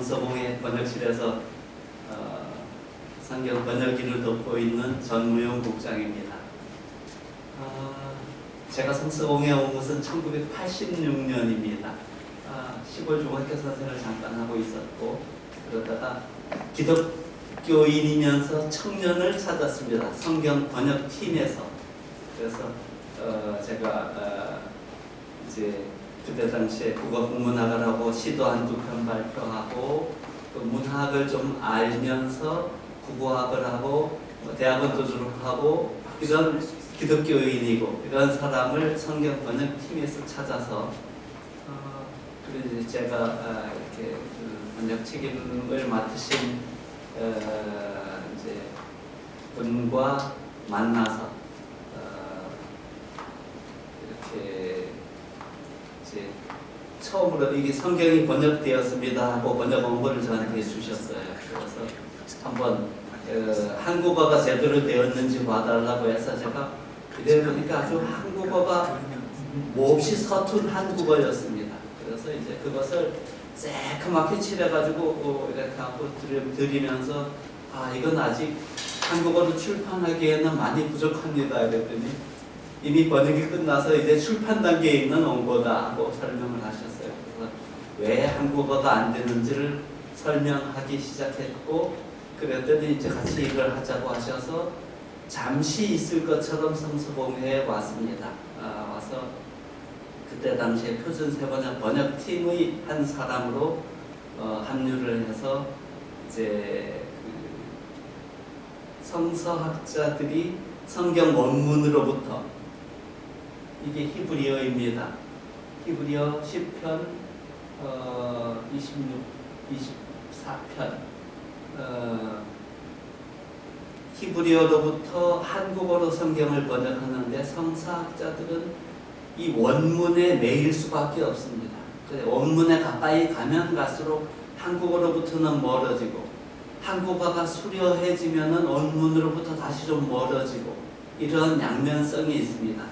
성서공회 번역실에서 성경 번역기를 돕고 있는 전무용 국장입니다. 제가 성서공회에 온 것은 1986년입니다. 시골 중학교 선생을 잠깐 하고 있었고, 그러다가 기독교인이면서 청년을 찾았습니다. 성경 번역팀에서. 그래서 제가 이제 그때 당시에 국어 국문학을 하고 시도 한두 편 발표하고, 또 문학을 좀 알면서 국어학을 하고 대학원도 졸업하고 이런 기독교인이고 이런 사람을 성경 번역팀에서 찾아서 그래서 제가 이렇게 번역 책임을 맡으신 이제 분과 만나서 이렇게 이제 처음으로 이게 성경이 번역되었습니다 하고 번역 원고를 저한테 주셨어요. 그래서 한번 한국어가 제대로 되었는지 봐달라고 해서 제가 이래 보니까 아주 한국어가 몹시 서툰 한국어였습니다. 그래서 이제 그것을 새카맣게 칠해가지고 이렇게 하고 드리면서 이건 아직 한국어로 출판하기에는 많이 부족합니다. 이랬더니 이미 번역이 끝나서 이제 출판 단계에 있는 원고다 하고 설명을 하셨어요. 그래서 왜 한국어가 안 되는지를 설명하기 시작했고, 그랬더니 이제 같이 일을 하자고 하셔서 잠시 있을 것처럼 성서공회에 왔습니다. 와서 그때 당시에 표준 세번역 번역팀의 한 사람으로 합류를 해서 이제 성서학자들이 성경 원문으로부터, 이게 히브리어입니다. 히브리어 10편 24편 히브리어로부터 한국어로 성경을 번역하는데 성서학자들은 이 원문에 매일 수밖에 없습니다. 원문에 가까이 가면 갈수록 한국어로부터는 멀어지고, 한국어가 수려해지면은 원문으로부터 다시 좀 멀어지고, 이런 양면성이 있습니다.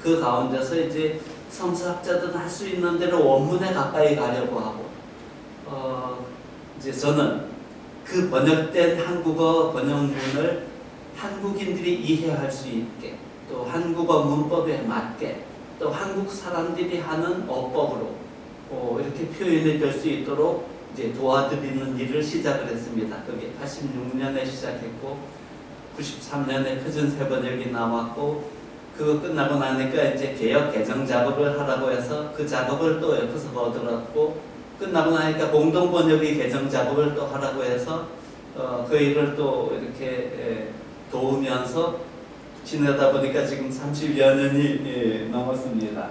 그 가운데서 이제 성서학자들은 할 수 있는 대로 원문에 가까이 가려고 하고, 이제 저는 그 번역된 한국어 번역문을 한국인들이 이해할 수 있게, 또 한국어 문법에 맞게, 또 한국 사람들이 하는 어법으로 이렇게 표현이 될 수 있도록 이제 도와드리는 일을 시작을 했습니다. 그게 86년에 시작했고 93년에 표준 세번역이 나왔고, 그거 끝나고 나니까 이제 개역 개정 작업을 하라고 해서 그 작업을 또 옆에서 거들었고, 끝나고 나니까 공동 번역의 개정 작업을 또 하라고 해서 그 일을 또 이렇게 도우면서 지내다 보니까 지금 30여 년이 넘었습니다.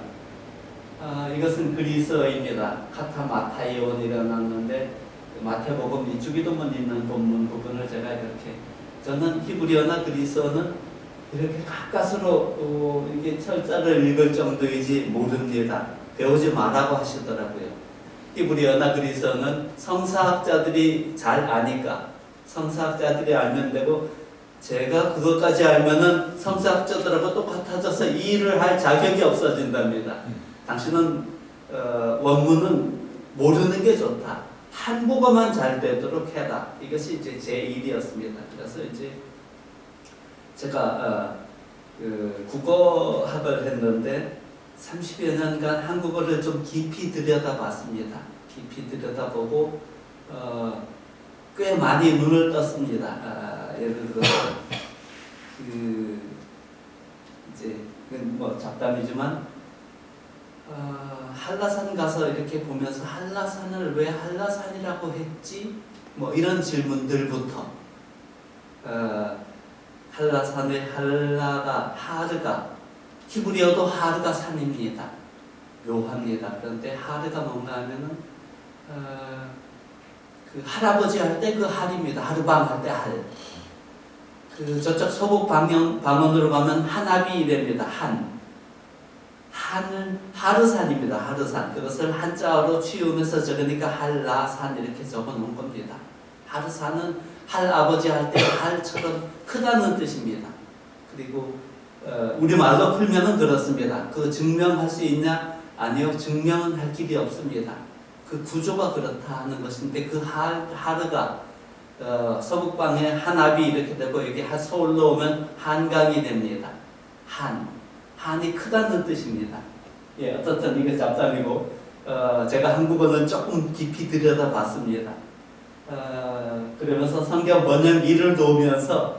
이것은 그리스어입니다. 카타마타이온 일어났는데 마태복음 이 주기도문 있는 본문 부분을 제가 이렇게, 저는 히브리어나 그리스어는 이렇게 가까스로 이게 철자를 읽을 정도이지 모릅니다. 배우지 말라고 하시더라고요. 히브리어나 그리스어는 성서학자들이 잘 아니까 성서학자들이 알면 되고, 제가 그것까지 알면은 성서학자들하고 똑같아져서 이 일을 할 자격이 없어진답니다. 당신은 원문은 모르는 게 좋다. 한국어만 잘 되도록 해라. 이것이 이제 제 일이었습니다. 그래서 이제 제가 국어학을 했는데 30여 년간 한국어를 좀 깊이 들여다봤습니다. 깊이 들여다보고 꽤 많이 눈을 떴습니다. 예를 들어서 이제 뭐 잡담이지만 한라산 가서 이렇게 보면서 한라산을 왜 한라산이라고 했지? 뭐 이런 질문들부터 한라산의 하르가 히브리어도 하르가 산입니다. 묘합니다. 그런데 하르가 뭔가 하면은 그 할아버지 할 때 그 할입니다. 하르방 할 때 할. 그 저쪽 서북 방언으로 가면 한압이 이랍니다. 한은 하르산입니다. 하르산. 그것을 한자어로 치우면서 적으니까 한라산 이렇게 적어 놓은 겁니다. 하르산은 할아버지 할 때 할처럼 크다는 뜻입니다. 그리고 우리말로 풀면은 그렇습니다. 그 증명할 수 있냐? 아니요. 증명은 할 길이 없습니다. 그 구조가 그렇다 하는 것인데 그 하르가 서북방에 한압이 이렇게 되고 여기 서울로 오면 한강이 됩니다. 한이 크다는 뜻입니다. 예, 어떻든 이게 잡담이고 제가 한국어는 조금 깊이 들여다봤습니다. 그러면서 성경 번역 일을 도우면서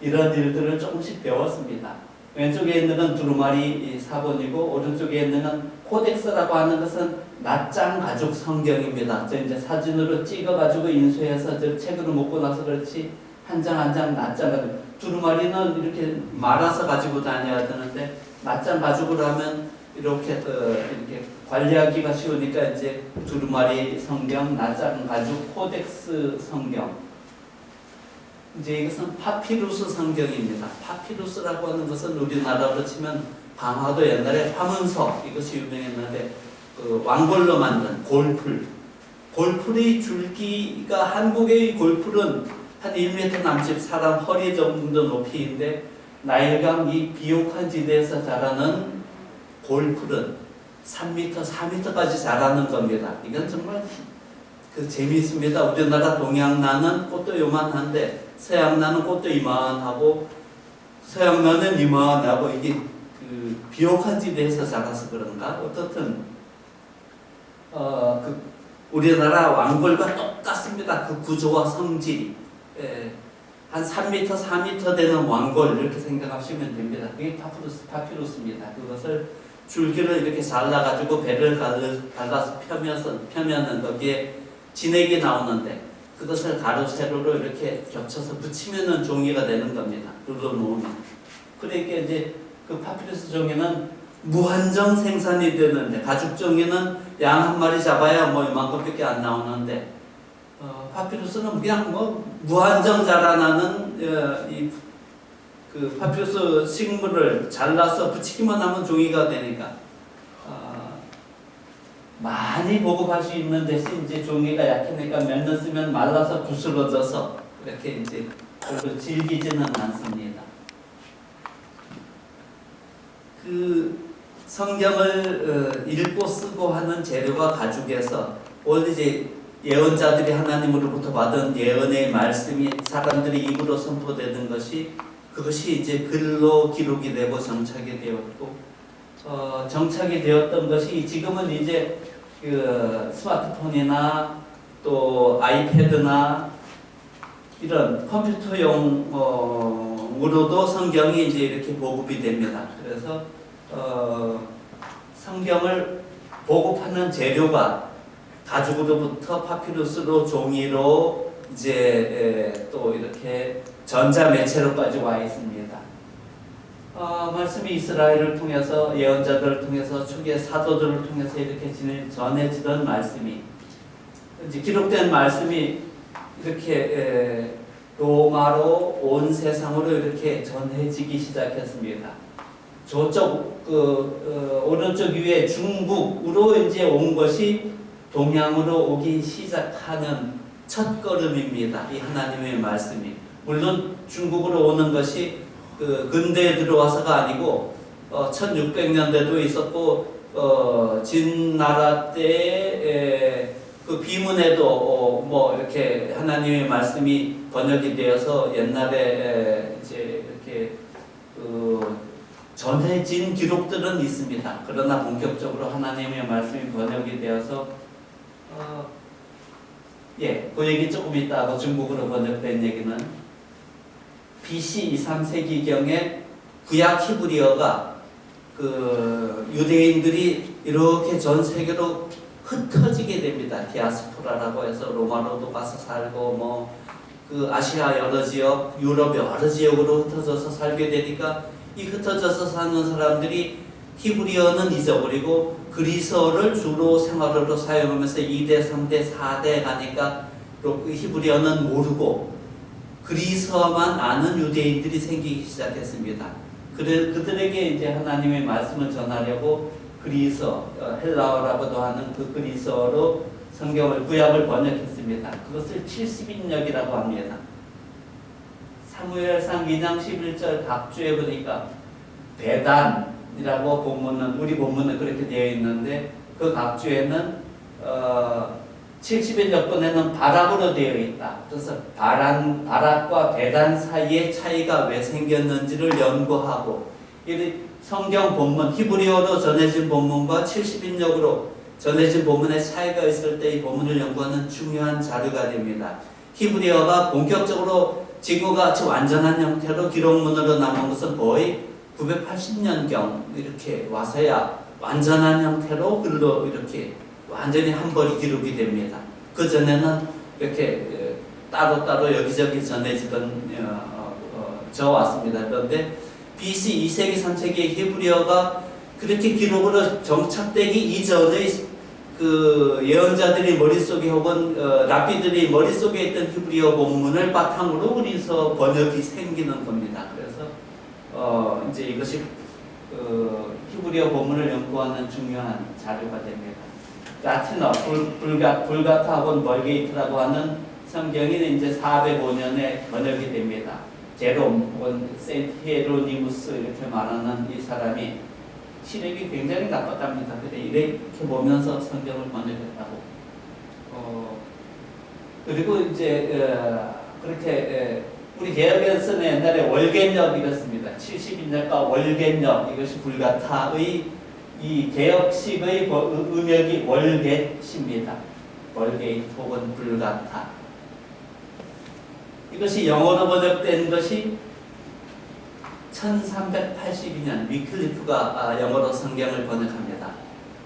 이런 일들을 조금씩 배웠습니다. 왼쪽에 있는 건 두루마리 사본이고 오른쪽에 있는 건 코덱스라고 하는 것은 낱장 가죽 성경입니다. 저 이제 사진으로 찍어가지고 인쇄해서 저 책으로 먹고 나서 그렇지 한 장 한 장 낱장 가죽. 두루마리는 이렇게 말아서 가지고 다녀야 되는데 낱장 가죽으로 하면 이렇게 관리하기가 쉬우니까 이제 두루마리 성경, 낱장 가죽, 코덱스 성경. 이제 이것은 파피루스 성경입니다. 파피루스라고 하는 것은 우리나라로 치면 강화도 옛날에 화문석 이것이 유명했는데 왕골로 만든 골풀의 줄기가 한국의 골풀은 한 1m 남짓 사람 허리 정도 높이인데 나일강 이 비옥한 지대에서 자라는 골풀은 3m, 4m까지 자라는 겁니다. 이건 정말 재미있습니다. 우리나라 동양나는 꽃도 요만한데 서양나는 꽃도 이만하고 서양나는 이만하고 이게 비옥한 지대에서 자라서 그런가? 어떻든 우리나라 왕골과 똑같습니다. 그 구조와 성질이 한 3m, 4m 되는 왕골 이렇게 생각하시면 됩니다. 그게 파피루스입니다. 그것을 줄기를 이렇게 잘라가지고 배를 갈라서 펴면은 거기에 진액이 나오는데 그것을 가로 세로로 이렇게 겹쳐서 붙이면은 종이가 되는 겁니다. 눌러놓으면. 그러니까 이제 그 파피루스 종이는 무한정 생산이 되는데 가죽 종이는 양 한 마리 잡아야 뭐 이만큼밖에 안 나오는데 파피루스는 그냥 뭐 무한정 자라나는 그 파피루스 식물을 잘라서 붙이기만 하면 종이가 되니까 많이 보급할 수 있는 대신 이제 종이가 약하니까 몇 년 쓰면 말라서 부스러져서 이렇게 이제 별로 질기지는 않습니다. 그 성경을 읽고 쓰고 하는 재료가 가죽에서 원래 이제 예언자들이 하나님으로부터 받은 예언의 말씀이 사람들이 입으로 선포되는 것이 그것이 이제 글로 기록이 되고 정착이 되었고 정착이 되었던 것이 지금은 이제 그 스마트폰이나 또 아이패드나 이런 컴퓨터용으로도 성경이 이제 이렇게 보급이 됩니다. 그래서 성경을 보급하는 재료가 가죽으로부터 파피루스로 종이로 이제 또 이렇게 전자매체로까지 와 있습니다. 말씀이 이스라엘을 통해서 예언자들을 통해서 초기의 사도들을 통해서 이렇게 전해지던 말씀이 이제 기록된 말씀이 이렇게 로마로 온 세상으로 이렇게 전해지기 시작했습니다. 저쪽 오른쪽 위에 중국으로 이제 온 것이 동양으로 오기 시작하는 첫 걸음입니다. 이 하나님의 말씀이 물론 중국으로 오는 것이 근대에 들어와서가 아니고 1600년대도 있었고 진나라 때에 그 비문에도 뭐 이렇게 하나님의 말씀이 번역이 되어서 옛날에 이제 이렇게 전해진 기록들은 있습니다. 그러나 본격적으로 하나님의 말씀이 번역이 되어서 그 얘기 조금 이따 하고 중국어로 번역된 얘기는 BC 2, 3세기경에 구약 히브리어가 그 유대인들이 이렇게 전 세계로 흩어지게 됩니다. 디아스포라라고 해서 로마로도 가서 살고 뭐 그 아시아 여러 지역, 유럽 여러 지역으로 흩어져서 살게 되니까 이 흩어져서 사는 사람들이 히브리어는 잊어버리고 그리스어를 주로 생활어로 사용하면서 2대, 3대, 4대 가니까 히브리어는 모르고 그리스어만 아는 유대인들이 생기기 시작했습니다. 그들에게 이제 하나님의 말씀을 전하려고 그리스어, 헬라어라고도 하는 그 그리스어로 성경을 구약을 번역했습니다. 그것을 70인역이라고 합니다. 사무엘상 2장 11절 각주에 보니까 배단이라고 본문은 우리 본문은 그렇게 되어 있는데 그 각주에는 70인 여권에는 바락으로 되어 있다. 그래서 바락과 배단 사이의 차이가 왜 생겼는지를 연구하고 이 성경 본문 히브리어로 전해진 본문과 70인역으로 전해진 본문의 차이가 있을 때 이 본문을 연구하는 중요한 자료가 됩니다. 히브리어가 본격적으로 지금과 같이 완전한 형태로 기록문으로 남은 것은 거의 980년경 이렇게 와서야 완전한 형태로 글로 이렇게 완전히 한 벌이 기록이 됩니다. 그 전에는 이렇게 따로따로 여기저기 전해지던 저 왔습니다. 그런데 BC 2세기 3세기의 히브리어가 그렇게 기록으로 정착되기 이전의 그 예언자들이 머릿속에 혹은 랍비들이 머릿속에 있던 히브리어 본문을 바탕으로 우리서 번역이 생기는 겁니다. 그래서 이제 이것이 히브리어 본문을 연구하는 중요한 자료가 됩니다. 라틴어, 불가타 혹은 멀게이트라고 하는 성경이 이제 405년에 번역이 됩니다. 제롬 혹은 세인트 히에로니무스 이렇게 말하는 이 사람이 시력이 굉장히 나빴답니다. 근데 이렇게 보면서 성경을 번역했다고. 그리고 이제 그렇게 우리 개혁에서는 옛날에 월계력 이랬습니다. 70인역과 월계력 이것이 불가타의 이 개혁식의 음역이 월겟입니다. 월게이트 혹은 불가타. 이것이 영어로 번역된 것이 1382년 위클리프가 영어로 성경을 번역합니다.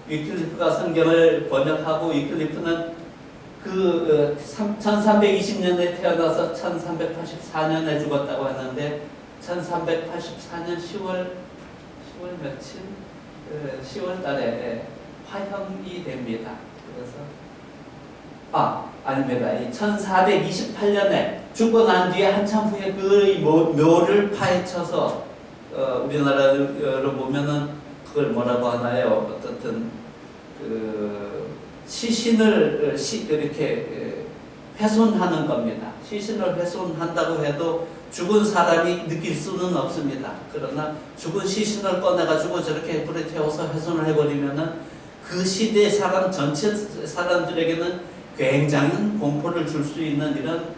위클리프가 성경을 번역하고 위클리프는 그 1320년에 태어나서 1384년에 죽었다고 하는데 1384년 10월 며칠 10월 달에 화형이 됩니다. 그래서 아닙니다. 1428년에 죽고 난 뒤에 한참 후에 그의 묘를 파헤쳐서 우리나라로 보면은 그걸 뭐라고 하나요? 어떻든 그 시신을 이렇게 훼손하는 겁니다. 시신을 훼손한다고 해도 죽은 사람이 느낄 수는 없습니다. 그러나 죽은 시신을 꺼내가지고 저렇게 불에 태워서 훼손을 해버리면은 그 시대 사람 전체 사람들에게는 굉장한 공포를 줄 수 있는 이런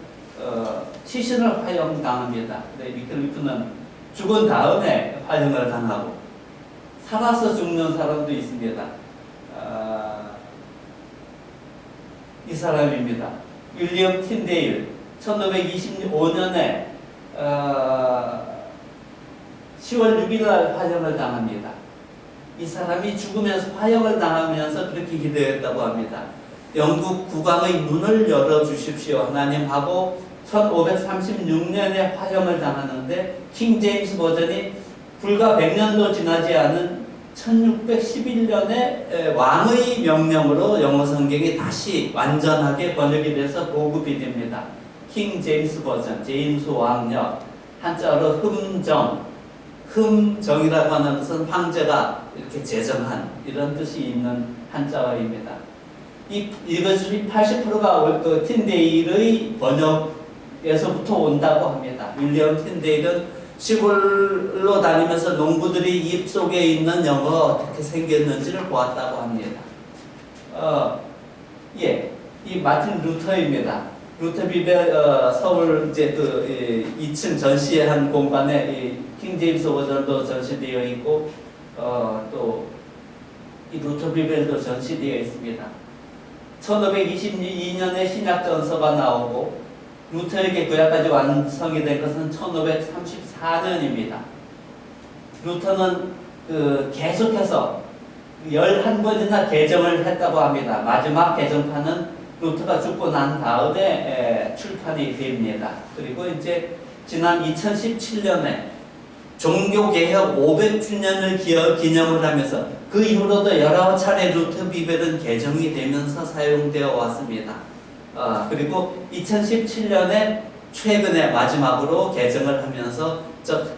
시신을 화형당합니다. 근데 위클리프는 죽은 다음에 화형을 당하고 살아서 죽는 사람도 있습니다. 이 사람입니다. 윌리엄 틴데일 1525년에 10월 6일 날 화형을 당합니다. 이 사람이 죽으면서 화형을 당하면서 그렇게 기도했다고 합니다. 영국 국왕의 눈을 열어주십시오 하나님 하고 1536년에 화형을 당하는데 킹 제임스 버전이 불과 100년도 지나지 않은 1611년에 왕의 명령으로 영어 성경이 다시 완전하게 번역이 돼서 보급이 됩니다. 킹 제임스 버전, 제임스 왕역, 한자로 흠정이라고 하는 것은 황제가 이렇게 제정한 이런 뜻이 있는 한자어입니다. 이것이 80%가 틴데일의 번역에서부터 온다고 합니다. 윌리엄 틴데일은 시골로 다니면서 농부들이 입속에 있는 영어가 어떻게 생겼는지를 보았다고 합니다. 이 마틴 루터입니다. 루터 비벨 서울 이제 그 2층 전시한 공간에 킹 제임스 버전도 전시되어 있고 또 이 루터 비벨도 전시되어 있습니다. 1522년에 신약전서가 나오고 루터에게 구약까지 완성이 된 것은 1534년입니다. 루터는 계속해서 11번이나 개정을 했다고 합니다. 마지막 개정판은 루터가 죽고 난 다음에 출판이 됩니다. 그리고 이제 지난 2017년에 종교개혁 500주년을 기념을 하면서 그 이후로도 여러 차례 루터 비벨은 개정이 되면서 사용되어 왔습니다. 그리고 2017년에 최근에 마지막으로 개정을 하면서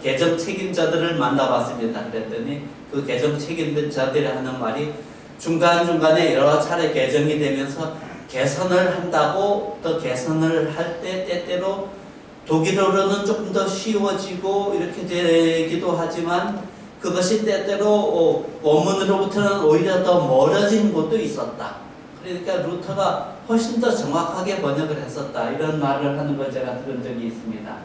개정 책임자들을 만나봤습니다. 그랬더니 그 개정 책임자들이 하는 말이 중간중간에 여러 차례 개정이 되면서 개선을 한다고 또 개선을 할 때 때때로 독일어로는 조금 더 쉬워지고 이렇게 되기도 하지만 그것이 때때로 원문으로부터는 오히려 더 멀어진 곳도 있었다. 그러니까 루터가 훨씬 더 정확하게 번역을 했었다. 이런 말을 하는 걸 제가 들은 적이 있습니다.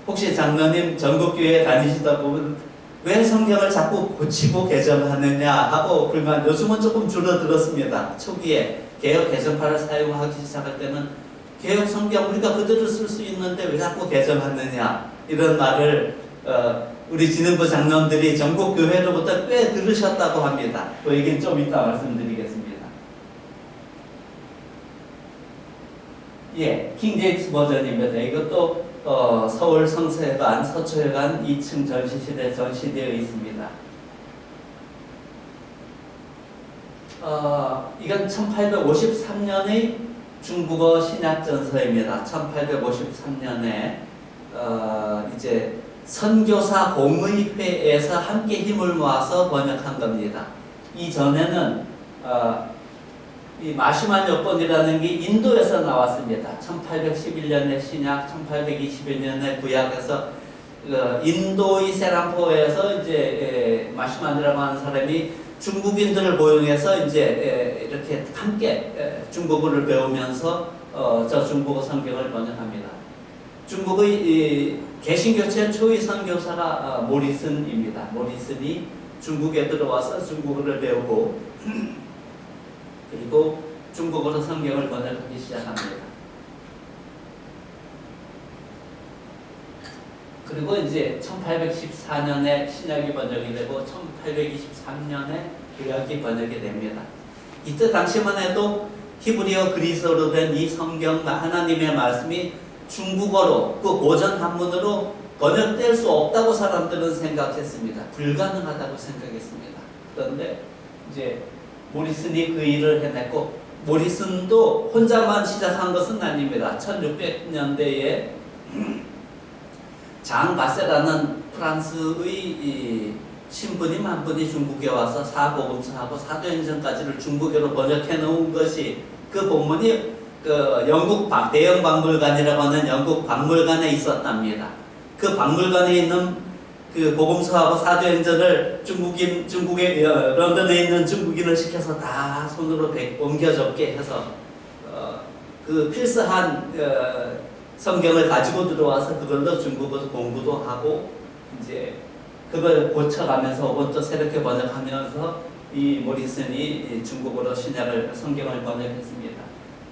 혹시 장로님 전국교회 다니시다 보면 왜 성경을 자꾸 고치고 개정하느냐 하고 불만, 요즘은 조금 줄어들었습니다. 초기에 개혁 개정파를 사용하기 시작할 때는 개혁 성경 우리가 그대로 쓸 수 있는데 왜 자꾸 개정하느냐 이런 말을 우리 진흥부 장로님들이 전국 교회로부터 꽤 들으셨다고 합니다. 그 얘기는 좀 이따 말씀드리겠습니다. 예, 킹제임스 버전입니다. 이것도 서울 성서회관, 서초회관 2층 전시실에 전시되어 있습니다. 이건 1853년의 중국어 신약전서입니다. 1853년에 이제 선교사 공의회에서 함께 힘을 모아서 번역한 겁니다. 이전에는 이 마시만 여권이라는 게 인도에서 나왔습니다. 1811년에 신약, 1821년에 구약에서 인도의 세람포에서 이제 마시만이라고 하는 사람이 중국인들을 고용해서 이제 이렇게 함께 중국어를 배우면서 저 중국어 성경을 번역합니다. 중국의 개신교 최초의 선교사가 모리슨입니다. 모리슨이 중국에 들어와서 중국어를 배우고 그리고 중국어로 성경을 번역하기 시작합니다. 그리고 이제 1814년에 신약이 번역이 되고 1823년에 구약이 번역이 됩니다. 이때 당시만 해도 히브리어 그리스어로 된 이 성경, 하나님의 말씀이 중국어로, 그 고전 한문으로 번역될 수 없다고 사람들은 생각했습니다. 불가능하다고 생각했습니다. 그런데 이제 모리슨이 그 일을 해냈고, 모리슨도 혼자만 시작한 것은 아닙니다. 1600년대에 장 바세라는 프랑스의 신부님 한 분이 중국에 와서 사복음서하고 사도행전까지를 중국어로 번역해 놓은 것이, 그 본문이 그 영국 대형 박물관이라고 하는 영국 박물관에 있었답니다. 그 박물관에 있는 그 복음서하고 사도행전을 중국의 런던에 있는 중국인을 시켜서 다 손으로 옮겨 적게 해서 그 필수한 성경을 가지고 들어와서 그걸로 중국어 공부도 하고 이제 그걸 고쳐가면서 또 새롭게 번역하면서 이 모리슨이 중국어로 성경을 번역했습니다.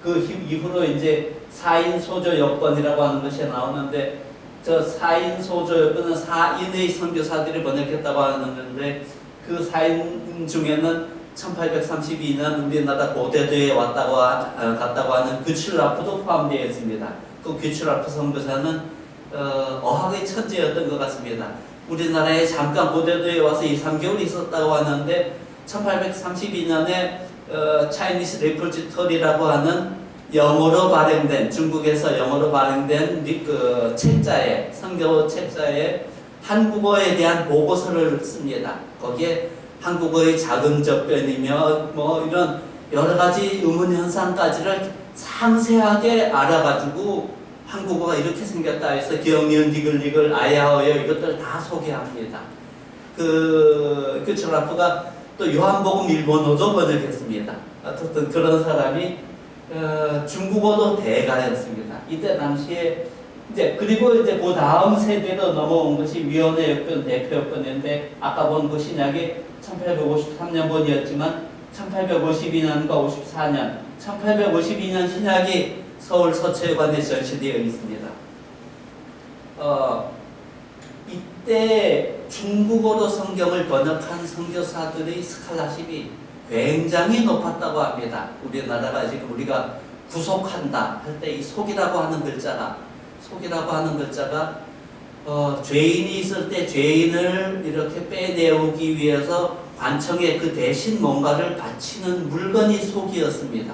그 이후로 이제 4인 소조 여권이라고 하는 것이 나오는데, 저 4인 소조 여권은 4인의 선교사들이 번역했다고 하는 건데, 그 4인 중에는 1832년 우리나라 고대도에 갔다고 하는 규출라프도 포함되어 있습니다. 그 규출라프 선교사는 어학의 천재였던 것 같습니다. 우리나라에 잠깐 고대도에 와서 2, 3개월 있었다고 하는데 1832년에 차이니스 레포지터리라고 하는 영어로 발행된, 중국에서 영어로 발행된 그 책자에, 선교 책자에 한국어에 대한 보고서를 씁니다. 거기에 한국어의 자금적변이며 뭐 이런 여러 가지 의문 현상까지를 상세하게 알아가지고 한국어가 이렇게 생겼다 해서 기억니은 디글리글 아야어여 이것들 다 소개합니다. 그 츄라프가 또 요한복음 일본어도 번역했습니다. 어쨌든 그런 사람이 중국어도 대가였습니다. 이때 당시에 그리고 이제 그 다음 세대로 넘어온 것이 위원회 역변, 대표 역변인데, 아까 본 그 신약이 1853년본이었지만 1852년과 54년, 1852년 신약이 서울 서초회관에 전시되어 있습니다. 이때 중국어로 성경을 번역한 선교사들의 스칼라십이 굉장히 높았다고 합니다. 우리나라가 지금 우리가 구속한다 할 때 이 속이라고 하는 글자가 죄인이 있을 때 죄인을 이렇게 빼내오기 위해서 관청에 그 대신 뭔가를 바치는 물건이 속이었습니다.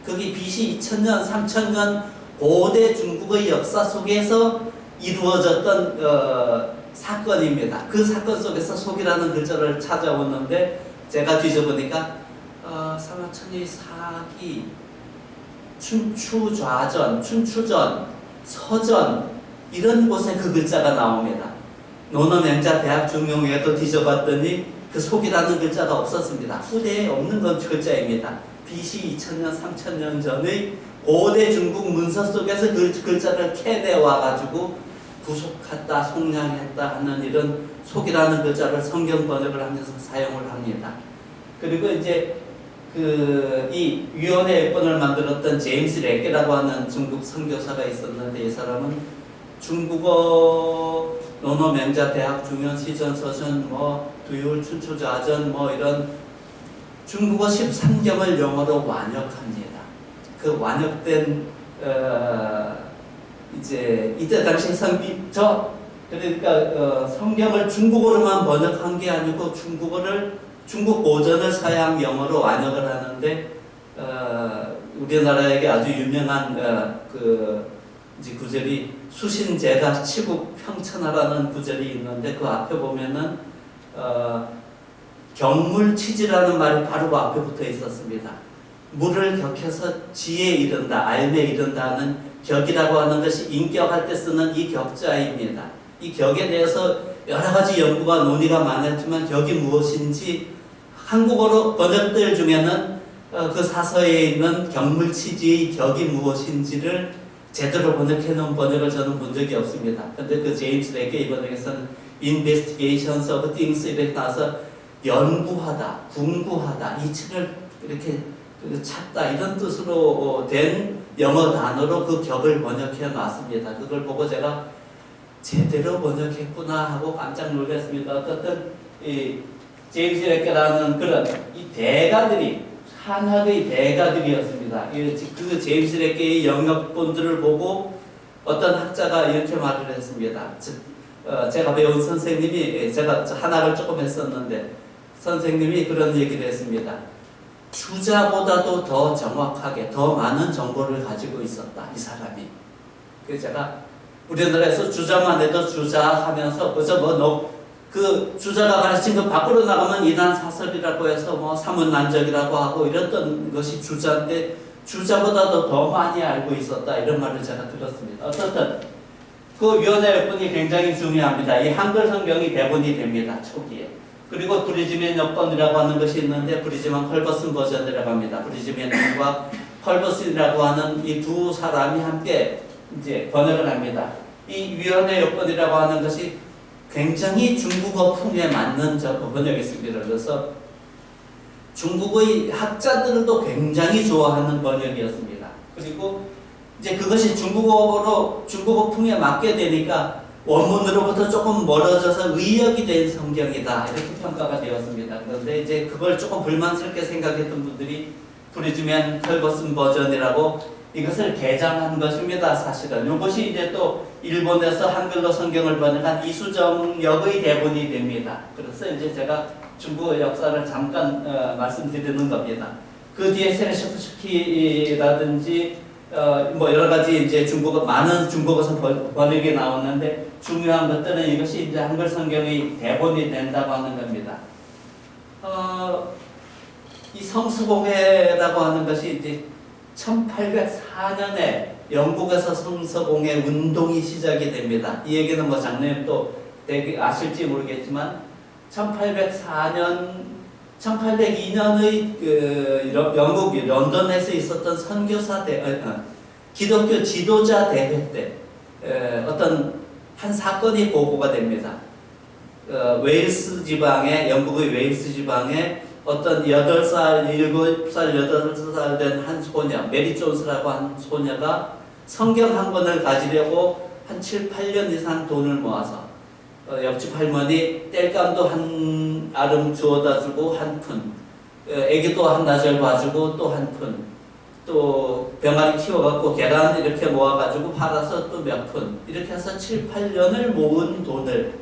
그게 BC 2000년, 3000년 고대 중국의 역사 속에서 이루어졌던 사건입니다. 그 사건 속에서 속이라는 글자를 찾아오는데, 제가 뒤져보니까 사마천의 사기, 춘추좌전, 춘추전, 서전 이런 곳에 그 글자가 나옵니다. 논어맹자 대학 중용에도 뒤져봤더니 그 속이라는 글자가 없었습니다. 후대에 없는 건 글자입니다. BC 2000년, 3000년 전의 고대 중국 문서 속에서 그 글자를 캐내와 가지고 구속했다, 속량했다 하는 이런 속이라는 글자를 성경 번역을 하면서 사용을 합니다. 그리고 이제 이 위원회 앱본을 만들었던 제임스 레게라고 하는 중국 선교사가 있었는데, 이 사람은 중국어 논어 명자 대학 중연 시전 서전 두율 춘추자전 이런 중국어 13경을 영어로 완역합니다. 그 완역된 이제 이때 당시 그러니까 성경을 중국어로만 번역한 게 아니고 중국 고전을 서양 영어로 완역을 하는데, 우리나라에게 아주 유명한 이제 구절이 수신제가 치국 평천하라는 구절이 있는데, 그 앞에 보면은 경물치지라는 말이 바로 그 앞에 붙어 있었습니다. 물을 격해서 지에 이른다, 알매 이른다 하는 격이라고 하는 것이 인격할 때 쓰는 이 격자입니다. 이 격에 대해서 여러 가지 연구가 논의가 많았지만 격이 무엇인지 한국어로 번역들 중에는 그 사서에 있는 경물치지의 격이 무엇인지를 제대로 번역해 놓은 번역을 저는 본 적이 없습니다. 근데 그 제임스 레게 이 번역에서는 investigations of things 이렇게 나와서 연구하다, 궁구하다, 이치를 이렇게 찾다 이런 뜻으로 된 영어 단어로 그 격을 번역해 놨습니다. 그걸 보고 제가 제대로 번역했구나 하고 깜짝 놀랐습니다. 어떻든 이 제임스 레게라는 그런 이 대가들이 한학의 대가들이었습니다. 그 제임스 레게의 영역본들을 보고 어떤 학자가 이렇게 말을 했습니다. 제가 배운 선생님이, 제가 한학을 조금 했었는데 선생님이 그런 얘기를 했습니다. 주자보다도 더 정확하게 더 많은 정보를 가지고 있었다, 이 사람이. 그래서 제가 우리나라에서 주자만 해도 주자 하면서 그 주자가 가르친 것 밖으로 나가면 이단사설이라고 해서 사문난적이라고 하고 이랬던 것이 주자인데, 주자보다도 더 많이 알고 있었다, 이런 말을 제가 들었습니다. 어쨌든 그 위원회 여건이 굉장히 중요합니다. 이 한글 성경이 대본이 됩니다, 초기에. 그리고 브리즈맨 여건이라고 하는 것이 있는데, 브리즈맨 컬버슨 버전이라고 합니다. 브리즈맨과 컬버슨이라고 하는 이 두 사람이 함께 이제 번역을 합니다. 이 위원회 여건이라고 하는 것이 굉장히 중국어 풍에 맞는 번역이 있습니다. 그래서 중국의 학자들도 굉장히 좋아하는 번역이었습니다. 그리고 이제 그것이 중국어 풍에 맞게 되니까 원문으로부터 조금 멀어져서 의역이 된 성경이다, 이렇게 평가가 되었습니다. 그런데 이제 그걸 조금 불만스럽게 생각했던 분들이 브리즈맨 컬버슨 버전이라고 이것을 개장한 것입니다. 사실은 이것이 이제 또 일본에서 한글로 성경을 번역한 이수정 역의 대본이 됩니다. 그래서 이제 제가 중국어 역사를 잠깐 말씀드리는 겁니다. 그 뒤에 세르시프스키라든지 여러 가지 이제 많은 중국어서 번역이 나오는데, 중요한 것들은 이것이 이제 한글 성경의 대본이 된다고 하는 겁니다. 이 성서공회라고 하는 것이 이제 1804년에 영국에서 성서공회 운동이 시작이 됩니다. 이 얘기는 작년에 또 아실지 모르겠지만 1802년의 영국 런던에서 있었던 기독교 지도자 대회 때 어떤 한 사건이 보고가 됩니다. 웨일스 지방에, 영국의 웨일스 지방에 어떤 8살, 7살, 8살 된 한 소녀, 메리 존스라고 한 소녀가 성경 한 권을 가지려고 한 7, 8년 이상 돈을 모아서 옆집 할머니 땔감도 한 아름 주워다 주고 한 푼, 애기도 한 나절 봐주고 또 한 푼, 또 병아리 키워갖고 계란 이렇게 모아가지고 팔아서 또 몇 푼, 이렇게 해서 7, 8년을 모은 돈을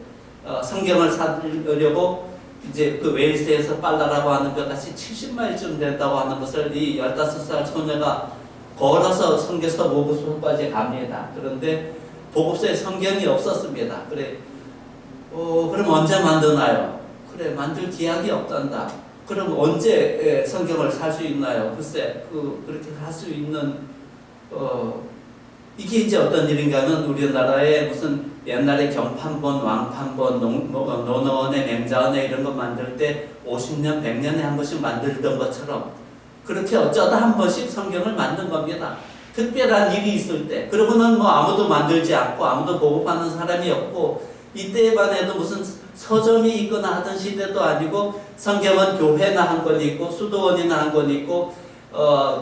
성경을 사려고 이제 그 웨일스에서 빨라라고 하는 것 같이 70마일쯤 된다고 하는 것을 이 15살 소녀가 걸어서 성경서 보고서까지 갑니다. 그런데 보고서에 성경이 없었습니다. 그래, 그럼 언제 만드나요? 그래, 만들 기약이 없단다. 그럼 언제 성경을 살 수 있나요? 글쎄, 그렇게 할 수 있는, 이게 이제 어떤 일인가 하면 우리나라에 무슨 옛날에 경판본, 왕판본, 논어원에 맹자원에 이런 거 만들 때 50년, 100년에 한 번씩 만들던 것처럼 그렇게 어쩌다 한 번씩 성경을 만든 겁니다. 특별한 일이 있을 때. 그러고는 뭐 아무도 만들지 않고 아무도 보급하는 사람이 없고 이때에만 해도 무슨 서점이 있거나 하던 시대도 아니고 성경은 교회나 한 권 있고 수도원이나 한 권 있고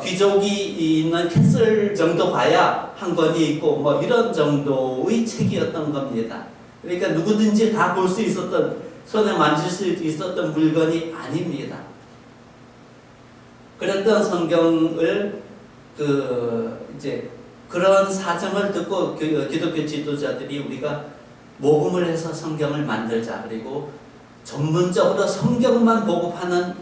귀족이 있는 캐슬 정도 가야 한 권이 있고 뭐 이런 정도의 책이었던 겁니다. 그러니까 누구든지 다 볼 수 있었던, 손에 만질 수 있었던 물건이 아닙니다. 그랬던 성경을 이제 그런 사정을 듣고 기독교 지도자들이 우리가 모금을 해서 성경을 만들자, 그리고 전문적으로 성경만 보급하는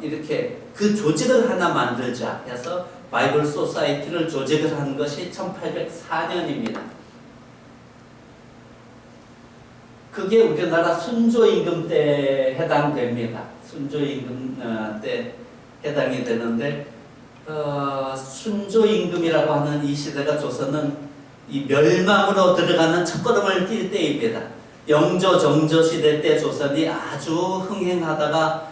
이렇게 그 조직을 하나 만들자 해서 바이블 소사이티를 조직을 한 것이 1804년입니다. 그게 우리나라 순조임금 때 해당됩니다. 순조임금 때 해당이 되는데 순조임금이라고 하는 이 시대가 조선은 이 멸망으로 들어가는 첫걸음을 뛸 때입니다. 영조, 정조 시대 때 조선이 아주 흥행하다가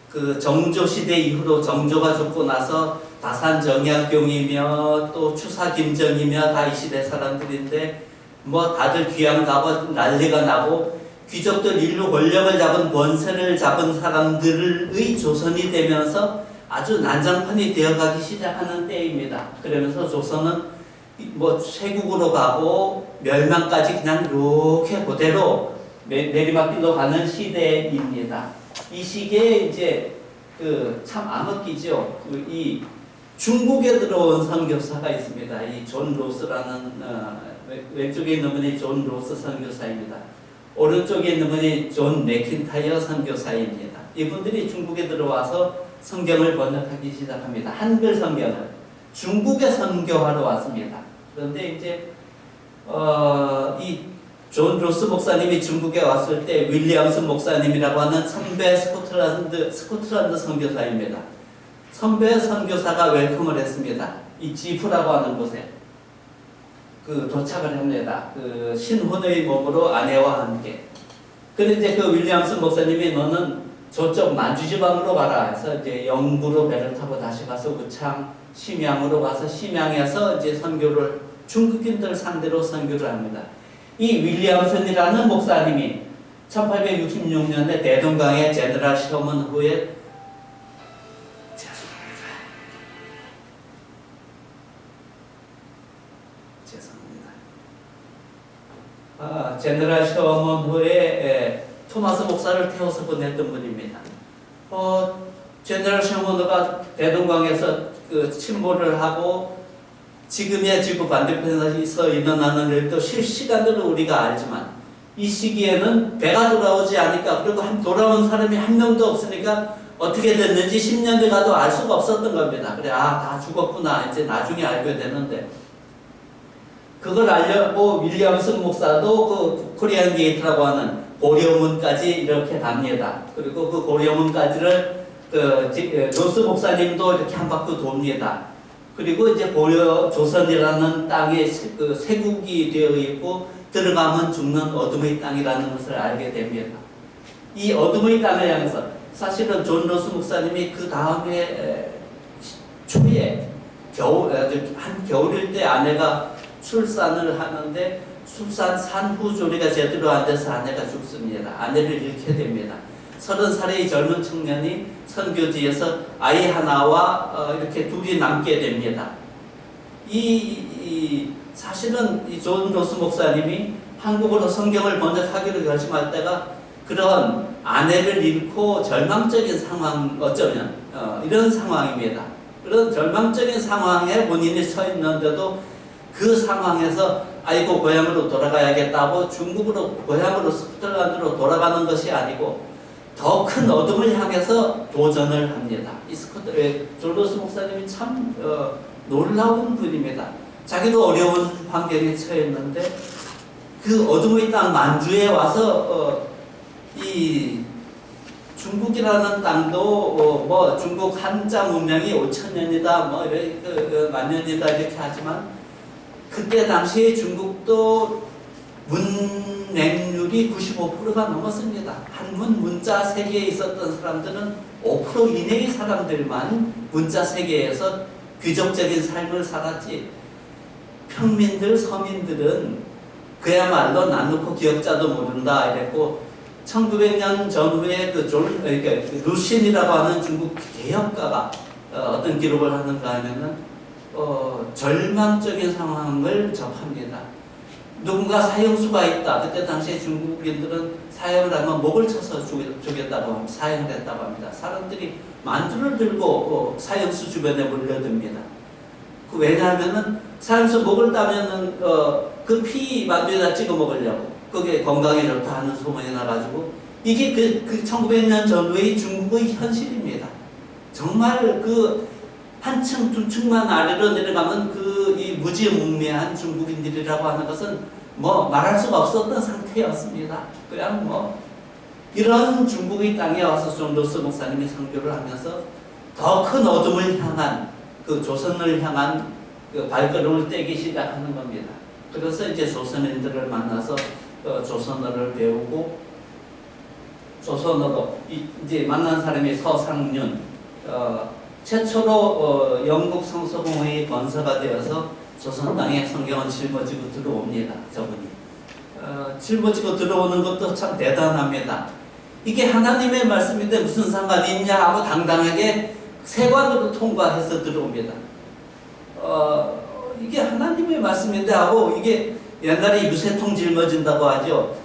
그 정조 시대 이후로 정조가 죽고 나서 다산 정약용이며 또 추사 김정이며 다 이 시대 사람들인데 뭐 다들 귀양 가고 난리가 나고 귀족들 일로 권력을 잡은 권세를 잡은 사람들의 조선이 되면서 아주 난장판이 되어가기 시작하는 때입니다. 그러면서 조선은 뭐 쇠국으로 가고 멸망까지 그냥 이렇게 그대로 내리막길로 가는 시대입니다. 이 시기에 이제 참 암흑기죠. 이 중국에 들어온 선교사가 있습니다. 이 존 로스라는 왼쪽에 있는 분이 존 로스 선교사입니다. 오른쪽에 있는 분이 존 맥킨타이어 선교사입니다. 이분들이 중국에 들어와서 성경을 번역하기 시작합니다. 한글 성경을 중국에 선교하러 왔습니다. 그런데 이제 이 존 로스 목사님이 중국에 왔을 때 윌리엄스 목사님이라고 하는 선배 스코틀랜드 선교사입니다. 선배 선교사가 웰컴을 했습니다. 이 지프라고 하는 곳에 도착을 합니다. 신혼의 몸으로 아내와 함께. 그런데 이제 윌리엄스 목사님이 너는 저쪽 만주지방으로 가라 해서 이제 영구로 배를 타고 다시 가서 우창 심양으로 가서 심양에서 이제 선교를 중국인들 상대로 선교를 합니다. 이 윌리엄슨이라는 목사님이 1866년에 대동강의 제너럴 셔먼 후에 제너럴 셔먼 후에 토마스 목사를 태워서 보냈던 분입니다. 제너럴 셔먼호가 대동강에서 침몰을 하고 지금의 지구 반대편에서 일어나는 일도 실시간으로 우리가 알지만 이 시기에는 배가 돌아오지 않으니까, 그리고 돌아온 사람이 한 명도 없으니까 어떻게 됐는지 10년이 가도 알 수가 없었던 겁니다. 그래, 다 죽었구나 이제 나중에 알게 되는데, 그걸 알려고 윌리엄슨 목사도 코리안 게이트라고 하는 고려문까지 이렇게 갑니다. 그리고 그 고려문까지를 로스 목사님도 이렇게 한 바퀴 돕니다. 그리고 이제 고려 조선이라는 땅에 세국이 되어 있고 들어가면 죽는 어둠의 땅이라는 것을 알게 됩니다. 이 어둠의 땅을 향해서 사실은 존 로스 목사님이 그 다음에 초에 한 겨울일 때 아내가 출산을 하는데 출산 산후조리가 제대로 안 돼서 아내가 죽습니다. 아내를 잃게 됩니다. 30살의 젊은 청년이 선교지에서 아이 하나와 이렇게 둘이 남게 됩니다. 사실은 이 존 로스 목사님이 한국어로 성경을 번역하기로 결심할 때가 그런 아내를 잃고 절망적인 상황, 어쩌면 이런 상황입니다. 그런 절망적인 상황에 본인이 서 있는데도 그 상황에서 아이고 고향으로 돌아가야겠다고 중국으로 고향으로 스코틀랜드로 돌아가는 것이 아니고 더 큰 어둠을 향해서 도전을 합니다. 존 로스 목사님이 참 놀라운 분입니다. 자기도 어려운 환경에 처했는데 그 어둠의 땅 만주에 와서 이 중국이라는 땅도 뭐 중국 한자 문명이 5,000년이다 뭐 이렇게 만년이다 이렇게 하지만 그때 당시에 중국도 문맹률이 95%가 넘었습니다. 한문 문자 세계에 있었던 사람들은 5% 이내의 사람들만 문자 세계에서 귀족적인 삶을 살았지, 평민들, 서민들은 그야말로 나누고 기억자도 모른다 이랬고, 1900년 전후에 루신이라고 하는 중국 개혁가가 어떤 기록을 하는가 하면은 절망적인 상황을 접합니다. 누군가 사형수가 있다. 그때 당시에 중국인들은 사형을 하면 목을 쳐서 죽였다고 합니다. 사형됐다고 합니다. 사람들이 만두를 들고 사형수 주변에 몰려듭니다. 왜냐하면은 사형수 목을 따면은 그 피 만두에다 찍어 먹으려고, 그게 건강에 좋다 하는 소문이 나가지고, 이게 그 1900년 전후의 중국의 현실입니다. 정말 한 층, 두 층만 아래로 내려가면 이 무지몽매한 중국인들이라고 하는 것은 말할 수가 없었던 상태였습니다. 그냥 이런 중국의 땅에 와서 좀 로스 목사님이 선교를 하면서 더 큰 어둠을 향한, 조선을 향한 발걸음을 떼기 시작하는 겁니다. 그래서 이제 조선인들을 만나서 조선어를 배우고, 조선어도 이제 만난 사람이 서상륜, 최초로 영국 성서공회의 권서가 되어서 조선 땅에 성경을 짊어지고 들어옵니다. 저분이 짊어지고 들어오는 것도 참 대단합니다. 이게 하나님의 말씀인데 무슨 상관이 있냐 하고 당당하게 세관으로 통과해서 들어옵니다. 이게 하나님의 말씀인데 하고, 이게 옛날에 유세통 짊어진다고 하죠.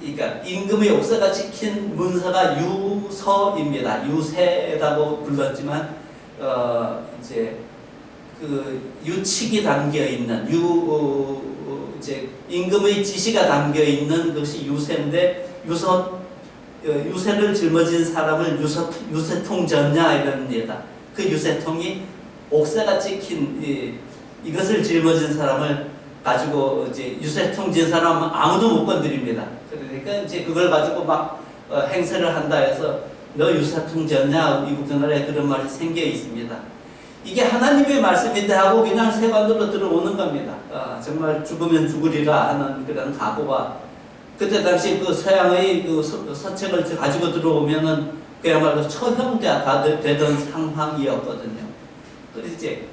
그러니까 임금의 옥사가 지킨 문서가 유서입니다. 유세라고 불렀지만 이제 유칙이 담겨 있는 이제 임금의 지시가 담겨 있는 것이 유세인데, 유세를 짊어진 사람을 유세통전냐 이럽니다. 그 유세통이 옥사가 찍힌 이것을 짊어진 사람을 가지고 이제 유세통 진 사람은 아무도 못 건드립니다. 그러니까 이제 그걸 가지고 막 행세를 한다 해서 너 유세통 졌냐, 미국 나라에 그런 말이 생겨 있습니다. 이게 하나님의 말씀인데 하고 그냥 세관으로 들어오는 겁니다. 정말 죽으면 죽으리라 하는 그런 각오가, 그때 당시 서양의 서책을 가지고 들어오면은 그야말로 처형자 되던 상황이었거든요. 그래서 이제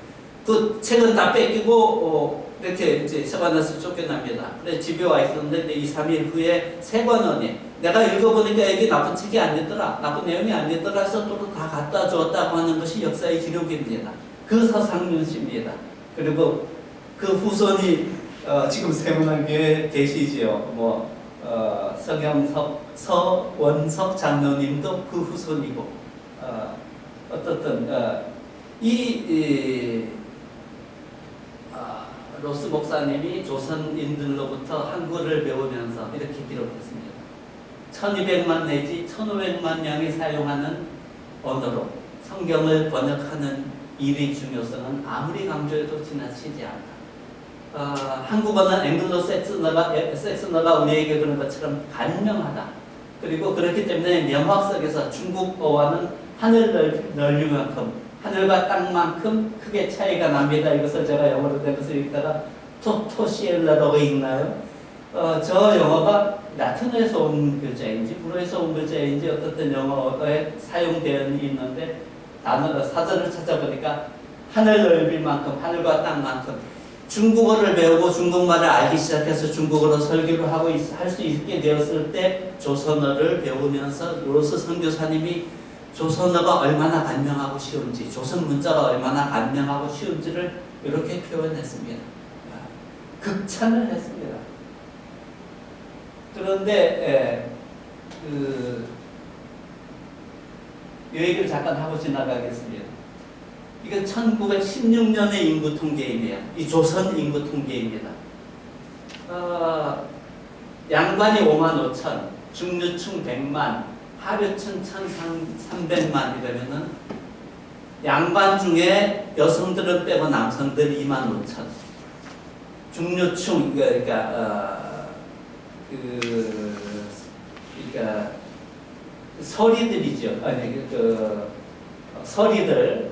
그 책은 다 뺏기고 이렇게 이제 세관에서 쫓겨납니다. 그래서 집에 와 있었는데 2, 3일 후에 세관원이 내가 읽어보니까 이게 나쁜 책이 아니더라, 나쁜 내용이 아니더라 해서 또 다 갖다 줬다고 하는 것이 역사의 기록입니다. 그 서상륜 씨입니다. 그리고 그 후손이 지금 세문안교회에 계시지요. 서원석 장로님도 그 후손이고, 어떻든 로스 목사님이 조선인들로부터 한국어를 배우면서 이렇게 기록했습니다. 1200만 내지 1500만 명이 사용하는 언어로 성경을 번역하는 일의 중요성은 아무리 강조해도 지나치지 않다. 한국어는 앵글로 섹스너가 우리에게 그런 것처럼 간명하다. 그리고 그렇기 때문에 명확 속에서 중국어와는 하늘 넓이만큼, 하늘과 땅만큼 크게 차이가 납니다. 이것을 제가 영어로 된 것을 읽다가 토시엘라라고 읽나요? 저 영어가 라틴어에서 온 글자인지 불어에서 온 글자인지 어떻든 영어에 사용되어 있는데, 사전을 찾아보니까 하늘 넓이만큼, 하늘과 땅만큼. 중국어를 배우고 중국말을 알기 시작해서 중국어로 설교를 하고 할 수 있게 되었을 때 조선어를 배우면서 로스 선교사님이 조선어가 얼마나 간명하고 쉬운지, 조선 문자가 얼마나 간명하고 쉬운지를 이렇게 표현했습니다. 극찬을 했습니다. 그런데 이 얘기를 잠깐 하고 지나가겠습니다. 이건 1916년의 인구 통계이네요. 이 조선 인구 통계입니다. 양반이 5만 5천, 중류층 100만, 하류층 1,300만 이러면은 양반 중에 여성들은 빼고 남성들 2만 5천, 중류층 그러니까 서리들이죠. 아니 서리들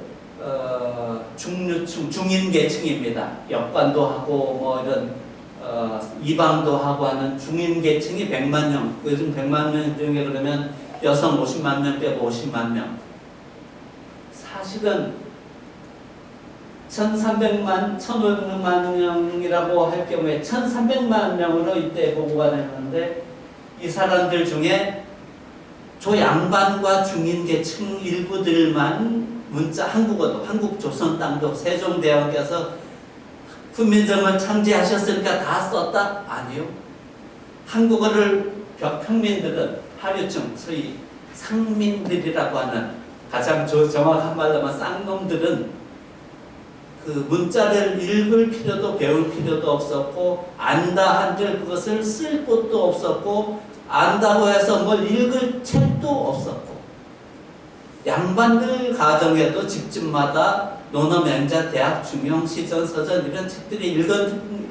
중류층 중인계층입니다. 역관도 하고 이런 이방도 하고 하는 중인 계층이 100만 명. 요즘 100만 명 중에 그러면 여성 50만 명 빼고 50만 명. 사실은 1300만, 1500만 명이라고 할 경우에 1300만 명으로 이때 보고가 됐는데 이 사람들 중에 조 양반과 중인 계층 일부들만 문자 한국어도 한국 조선 땅도 세종대왕께서 훈민정음을 창제하셨으니까 다 썼다? 아니요. 한국어를 평민들은 하류층, 소위 상민들이라고 하는 가장 정확한 말로 하면 쌍놈들은 그 문자를 읽을 필요도 배울 필요도 없었고 안다 한들 그것을 쓸 곳도 없었고 안다고 해서 뭘 읽을 책도 없었고 양반들 가정에도 집집마다 논어맹자, 대학, 중용, 시전, 서전 이런 책들이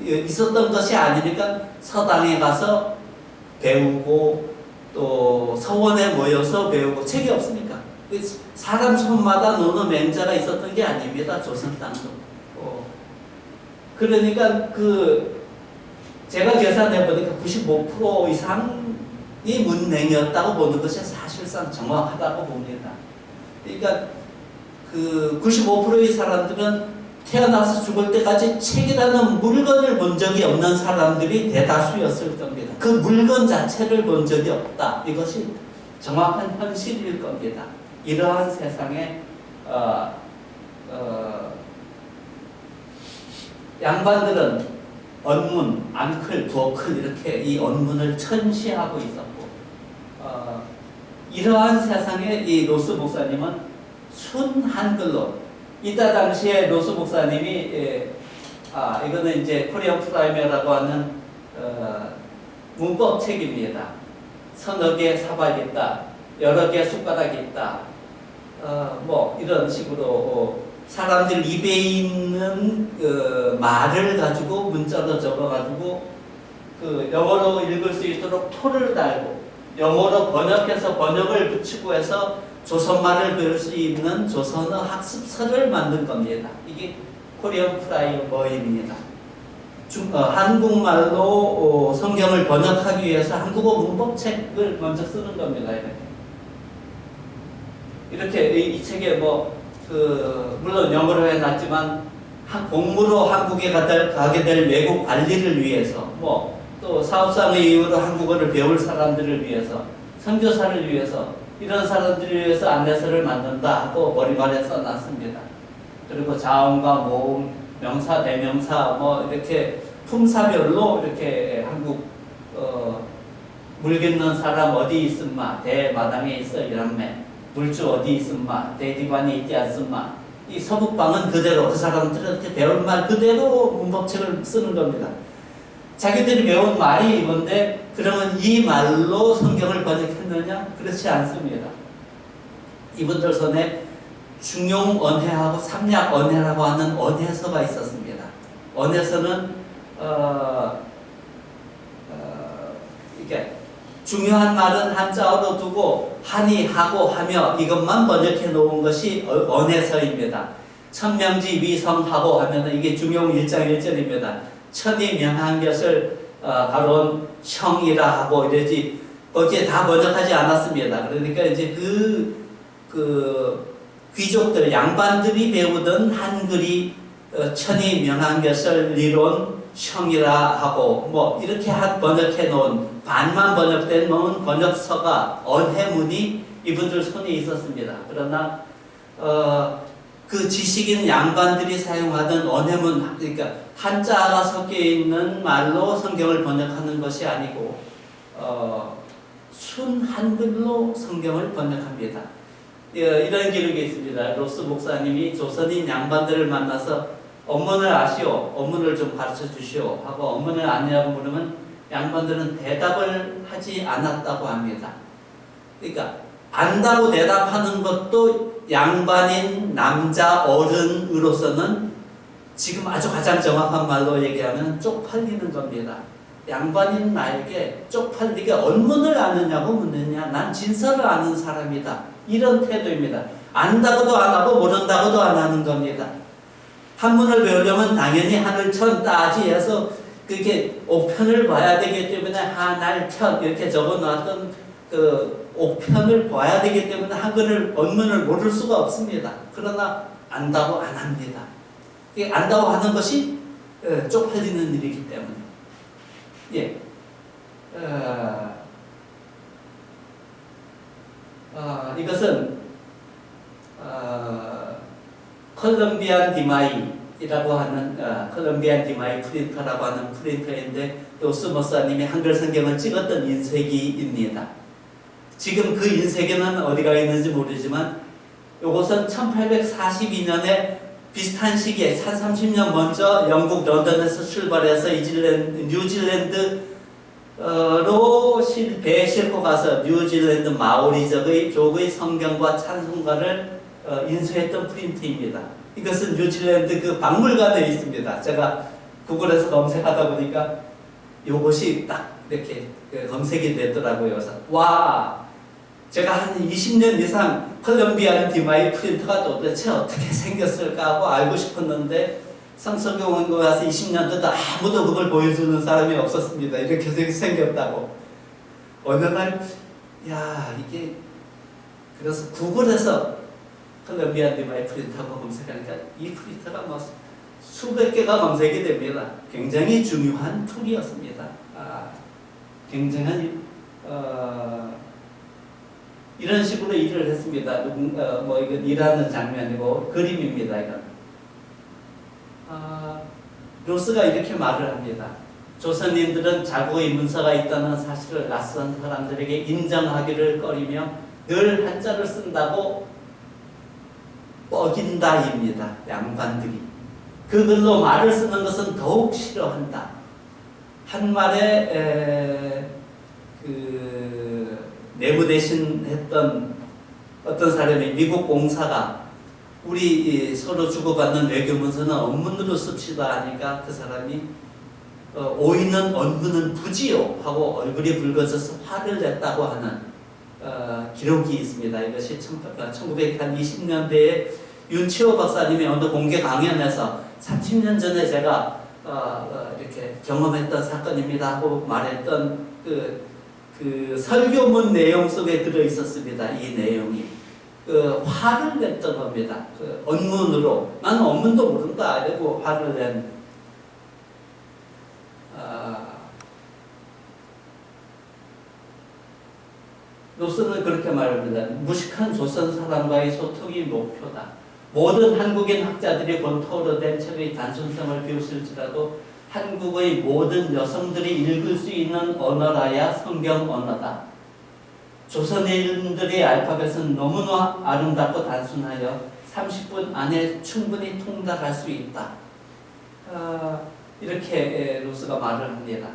있었던 것이 아니니까 서당에 가서 배우고 또 서원에 모여서 배우고 책이 없으니까 사람 손마다 논어맹자가 있었던 게 아닙니다. 조선 땅도. 그러니까 제가 계산해 보니까 95% 이상이 문맹이었다고 보는 것이 사실상 정확하다고 봅니다. 그러니까 95%의 사람들은 태어나서 죽을 때까지 책이라는 물건을 본 적이 없는 사람들이 대다수였을 겁니다. 그 물건 자체를 본 적이 없다. 이것이 정확한 현실일 겁니다. 이러한 세상에 양반들은 언문, 앙클, 부어클 이렇게 이 언문을 천시하고 있었고 이러한 세상에 이 로스 목사님은 순 한글로 이때 당시에 로스 목사님이 이거는 이제 코리안 프라이머라고 하는 문법 책입니다. 서너 개 사박이 있다, 여러 개 숟가락이 있다, 뭐 이런 식으로 사람들 입에 있는 말을 가지고 문자로 적어가지고 영어로 읽을 수 있도록 토를 달고 영어로 번역해서 번역을 붙이고 해서 조선말을 배울 수 있는 조선어 학습서를 만든 겁니다. 이게 코리안 프라이머입니다. 한국말로 성경을 번역하기 위해서 한국어 문법책을 먼저 쓰는 겁니다. 이렇게 이 책에 물론 영어로 해놨지만 공무로 한국에 가게 될 외국 관리를 위해서 또 사업상의 이유로 한국어를 배울 사람들을 위해서 선교사를 위해서 이런 사람들을 위해서 안내서를 만든다 하고 머리말에 써놨습니다. 그리고 자음과 모음, 명사, 대명사 이렇게 품사별로 이렇게 한국 물 깃는 사람 어디 있음마, 대마당에 있어 이란매, 물주 어디 있음마, 대디반에 있지 않음마. 이 서북방은 그대로 그 사람들한테 배운 말 그대로 문법책을 쓰는 겁니다. 자기들이 배운 말이 이건데 그러면 이 말로 성경을 번역했느냐? 그렇지 않습니다. 이분들 손에 중용언해하고 삼약언해라고 하는 언해서가 있었습니다. 언해서는 이게 중요한 말은 한자어로 두고 하니 하고 하며 이것만 번역해 놓은 것이 언해서입니다. 천명지 위성하고 하면 이게 중용 1장 1절입니다. 천이 명한 것을 바로 형이라 하고 이러지 거기에 다 번역하지 않았습니다. 그러니까 이제 그 귀족들 양반들이 배우던 한글이 천이 명한 것을 이론 형이라 하고 이렇게 번역해 놓은 반만 번역된 놓은 번역서가 언해문이 이분들 손에 있었습니다. 그러나 그 지식인 양반들이 사용하던 언해문, 그러니까 한자가 섞여 있는 말로 성경을 번역하는 것이 아니고 순 한글로 성경을 번역합니다. 이런 기록이 있습니다. 로스 목사님이 조선인 양반들을 만나서 언문을 아시오, 언문을 좀 가르쳐 주시오 하고 언문을 아니라고 물으면 양반들은 대답을 하지 않았다고 합니다. 그러니까 안다고 대답하는 것도 양반인 남자 어른으로서는 지금 아주 가장 정확한 말로 얘기하면 쪽팔리는 겁니다. 양반인 나에게 쪽팔리게 언문을 아느냐고 묻느냐, 난 진서를 아는 사람이다, 이런 태도입니다. 안다고도 안 하고 모른다고도 안 하는 겁니다. 한문을 배우려면 당연히 하늘천 따지해서 그게 옥편을 봐야 되기 때문에 하날편 이렇게 적어놨던 그 옥편을 봐야 되기 때문에 한글을 원문을 모를 수가 없습니다. 그러나 안다고 안 합니다. 이게 안다고 하는 것이 쪽팔리는 일이기 때문에. 예. 이것은 컬럼비안 디마이라고 하는 컬럼비안 디마이 프린터라고 하는 프린터인데 로스 목사님이 한글 성경을 찍었던 인쇄기입니다. 지금 그 인쇄기는 어디가 있는지 모르지만 이것은 1842년에 비슷한 시기에 한 30년 먼저 영국 런던에서 출발해서 뉴질랜드로 배에 싣고 가서 뉴질랜드 마오리족의 성경과 찬송가를 인쇄했던 프린트입니다. 이것은 뉴질랜드 그 박물관에 있습니다. 제가 구글에서 검색하다 보니까 이것이 딱 이렇게 검색이 되더라고요. 그래서 와, 제가 한 20년 이상 컬럼비안 디마이 프린터가 도대체 어떻게 생겼을까 하고 알고 싶었는데 성서교원고 가서 20년 동안 아무도 그걸 보여주는 사람이 없었습니다. 이렇게 생겼다고. 어느 날, 야, 이게, 그래서 구글에서 컬럼비안 디마이 프린터하고 검색하니까 이 프린터가 뭐 수백 개가 검색이 됩니다. 굉장히 중요한 툴이었습니다. 굉장한, 이런 식으로 일을 했습니다. 이건 일하는 장면이고 그림입니다. 이건. 로스가 이렇게 말을 합니다. 조선인들은 자국의 문서가 있다는 사실을 낯선 사람들에게 인정하기를 꺼리며 늘 한자를 쓴다고 뻐긴다입니다. 양반들이. 그 글로 말을 쓰는 것은 더욱 싫어한다. 한 말에 내부 대신했던 어떤 사람이 미국 공사가 우리 서로 주고받는 외교 문서는 원문으로 씁시다 하니까 그 사람이 오이는 원문은 부지요 하고 얼굴이 붉어져서 화를 냈다고 하는 기록이 있습니다. 이것이 1920년대에 윤치호 박사님이 어느 공개 강연에서 30년 전에 제가 이렇게 경험했던 사건입니다 하고 말했던 그 설교문 내용 속에 들어 있었습니다. 이 내용이 화를 냈던 겁니다. 언문으로 나는 언문도 모른다 이러고 화를 낸 로스는 그렇게 말합니다. 무식한 조선 사람과의 소통이 목표다. 모든 한국인 학자들이 본토로 된 책의 단순성을 비웃을지라도 한국의 모든 여성들이 읽을 수 있는 언어라야 성경 언어다. 조선인들의 알파벳은 너무나 아름답고 단순하여 30분 안에 충분히 통달할 수 있다. 이렇게 로스가 말을 합니다.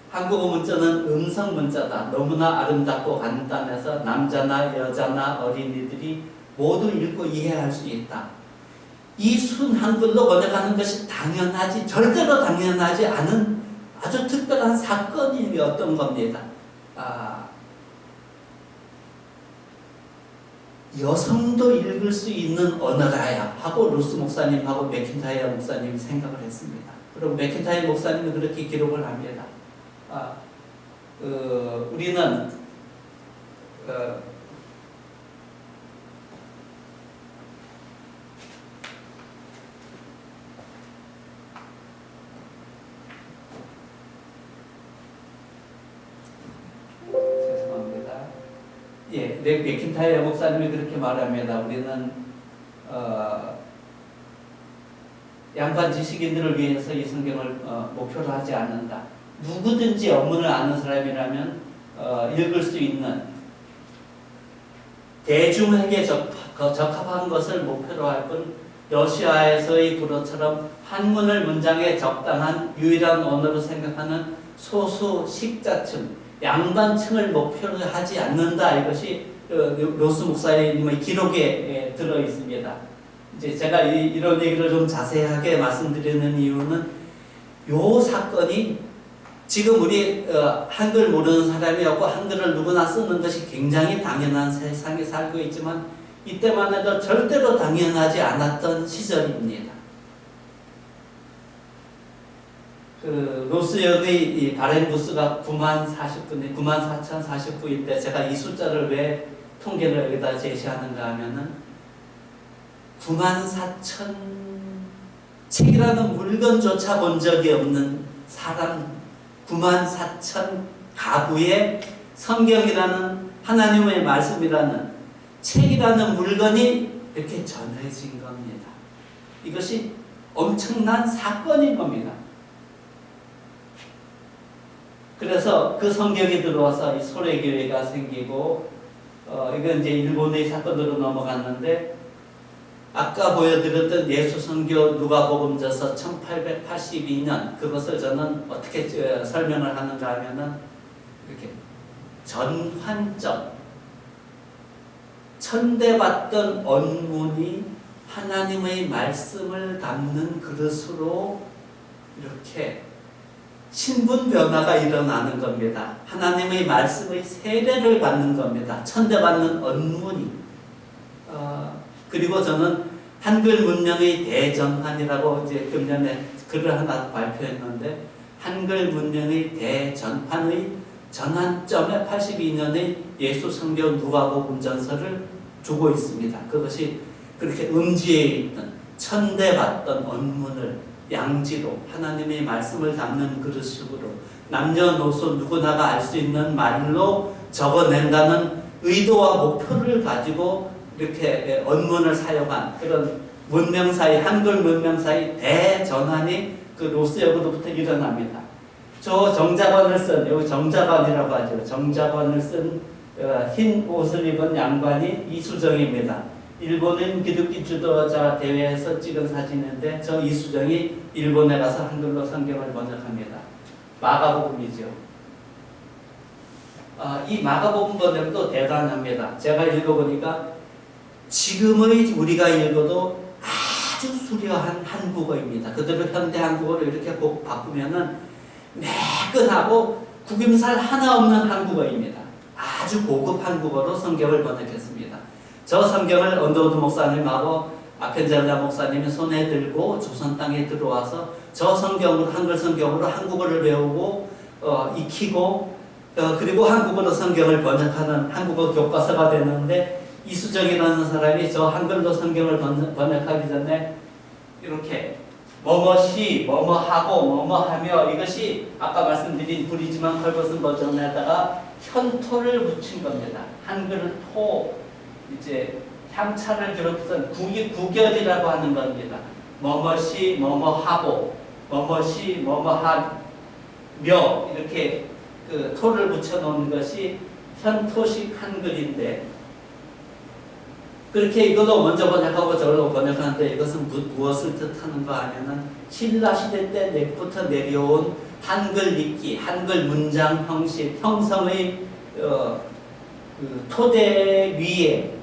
한국어 문자는 음성 문자다. 너무나 아름답고 간단해서 남자나 여자나 어린이들이 모두 읽고 이해할 수 있다. 이 순 한글로 번역하는 것이 당연하지, 절대로 당연하지 않은 아주 특별한 사건이었던 겁니다. 여성도 읽을 수 있는 언어라야 하고 로스 목사님하고 맥킨타이어 목사님이 생각을 했습니다. 그리고 맥킨타이어 목사님은 그렇게 기록을 합니다. 우리는 맥킨타이어 목사님이 그렇게 말합니다. 우리는 양반 지식인들을 위해서 이 성경을 목표로 하지 않는다. 누구든지 원문을 아는 사람이라면 읽을 수 있는 대중에게 적합한 것을 목표로 할 뿐 러시아에서의 불어처럼 한문을 문장에 적당한 유일한 언어로 생각하는 소수 식자층, 양반층을 목표로 하지 않는다. 이것이 로스 목사님의 기록에 들어 있습니다. 이제 제가 이런 얘기를 좀 자세하게 말씀드리는 이유는 요 사건이 지금 우리 한글 모르는 사람이었고 한글을 누구나 쓰는 것이 굉장히 당연한 세상에 살고 있지만 이때만 해도 절대로 당연하지 않았던 시절입니다. 그 로스역의 이 바렌 부스가 94,049일 때 제가 이 숫자를 왜 통계를 여기다 제시하는가 하면은 94,000 책이라는 물건조차 본 적이 없는 사람 94,000 가구의 성경이라는 하나님의 말씀이라는 책이라는 물건이 이렇게 전해진 겁니다. 이것이 엄청난 사건인 겁니다. 그래서 그 성경이 들어와서 이 소래교회가 생기고 이건 이제 일본의 사건으로 넘어갔는데 아까 보여드렸던 예수선교 누가복음서서 1882년 그것을 저는 어떻게 설명을 하는가 하면은 이렇게 전환점 천대받던 언문이 하나님의 말씀을 담는 그릇으로 이렇게 신분 변화가 일어나는 겁니다. 하나님의 말씀의 세례를 받는 겁니다. 천대받는 언문이. 그리고 저는 한글 문명의 대전환이라고 이제 금년에 글을 하나 발표했는데 한글 문명의 대전환의 전환점에 82년의 예수 성경 누가복음 전서를 두고 있습니다. 그것이 그렇게 음지에 있던 천대받던 언문을 양지로 하나님의 말씀을 담는 그릇으로 남녀노소 누구나가 알 수 있는 말로 적어낸다는 의도와 목표를 가지고 이렇게 언문을 사용한 그런 문명사의 한글 문명사의 대전환이 그 로스역으로부터 일어납니다. 저 정자관을 쓴 여기 정자관이라고 하죠. 정자관을 쓴 흰 옷을 입은 양반이 이수정입니다. 일본인 기독교 주도자 대회에서 찍은 사진인데 저 이수정이 일본에 가서 한글로 성경을 번역합니다. 마가복음이죠. 이 마가복음 번역도 대단합니다. 제가 읽어보니까 지금의 우리가 읽어도 아주 수려한 한국어입니다. 그대로 현대 한국어로 이렇게 꼭 바꾸면은 매끈하고 구김살 하나 없는 한국어입니다. 아주 고급 한국어로 성경을 번역했습니다. 저 성경을 언더우드 목사님하고 아켄젤라 목사님이 손에 들고 조선 땅에 들어와서 저 성경으로 한글 성경으로 한국어를 배우고 익히고 그리고 한국어로 성경을 번역하는 한국어 교과서가 되는데 이수정이라는 사람이 저 한글로 성경을 번역하기 전에 이렇게 뭐뭐시 뭐뭐하고 뭐뭐하며 이것이 아까 말씀드린 부리지만 컬버슨 버전에다가 현토를 붙인 겁니다. 한글 토 이제 향차를 비롯해서 구결이라고 하는 겁니다. 뭐뭐시 뭐뭐하고 뭐뭐시 뭐뭐하며 이렇게 그 토를 붙여놓은 것이 현토식 한글인데 그렇게 이걸로 먼저 번역하고 저걸로 번역하는데 이것은 무엇을 뜻하는가 하면은 신라 시대 때 내부터 내려온 한글 읽기, 한글 문장 형식, 형성의 그 토대 위에